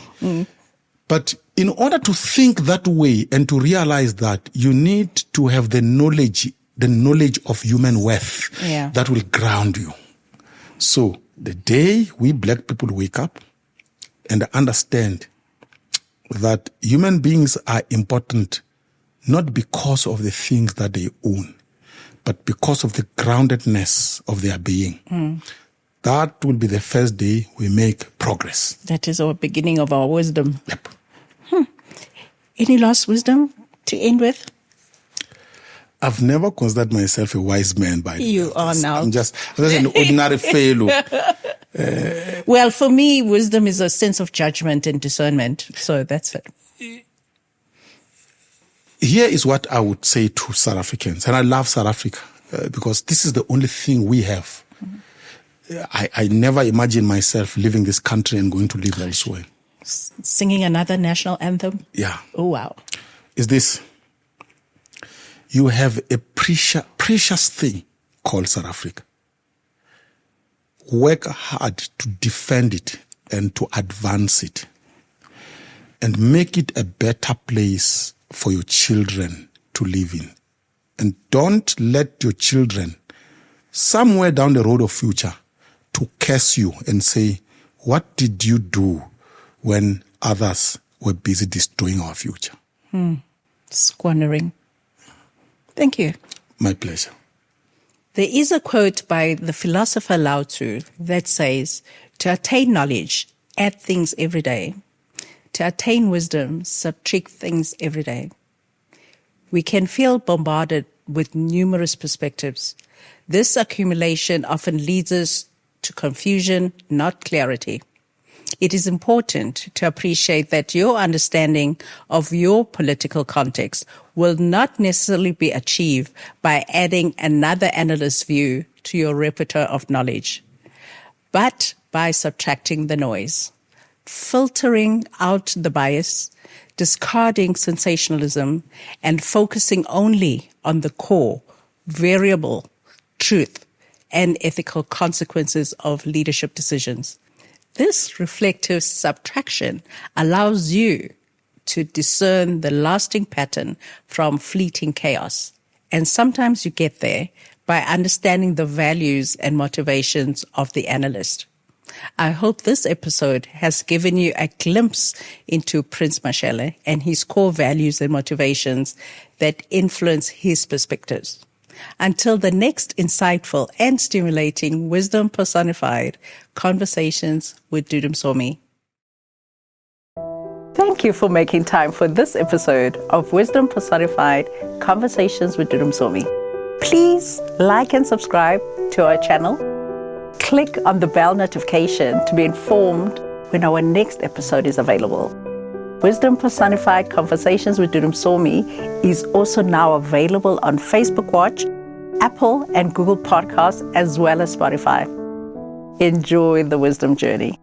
But in order to think that way and to realize that, you need to have the knowledge of human worth that will ground you. So the day we black people wake up and understand that human beings are important not because of the things that they own, but because of the groundedness of their being. That will be the first day we make progress. That is our beginning of our wisdom. Yep. Any last wisdom to end with? I've never considered myself a wise man by You are now. I'm just an ordinary fellow. Well, for me, wisdom is a sense of judgment and discernment. So that's it. Here is what I would say to South Africans, and I love South Africa because this is the only thing we have. I never imagined myself leaving this country and going to live elsewhere. Singing another national anthem? Yeah. Oh, wow. Is this, you have a precious thing called South Africa. Work hard to defend it and to advance it and make it a better place for your children to live in. And don't let your children, somewhere down the road of future, to curse you and say, what did you do when others were busy destroying our future? Squandering. Thank you. My pleasure. There is a quote by the philosopher Lao Tzu that says, to attain knowledge, add things every day. To attain wisdom, subtract things every day. We can feel bombarded with numerous perspectives. This accumulation often leads us to confusion, not clarity. It is important to appreciate that your understanding of your political context will not necessarily be achieved by adding another analyst's view to your repertoire of knowledge, but by subtracting the noise, filtering out the bias, discarding sensationalism, and focusing only on the core, variable truth and ethical consequences of leadership decisions. This reflective subtraction allows you to discern the lasting pattern from fleeting chaos. And sometimes you get there by understanding the values and motivations of the analyst. I hope this episode has given you a glimpse into Prince Mashele and his core values and motivations that influence his perspectives. Until the next insightful and stimulating Wisdom Personified Conversations with Dudum Somi. Thank you for making time for this episode of Wisdom Personified Conversations with Dudum Somi. Please like and subscribe to our channel. Click on the bell notification to be informed when our next episode is available. Wisdom Personified Conversations with Dudum Somi is also now available on Facebook Watch, Apple and Google Podcasts, as well as Spotify. Enjoy the wisdom journey.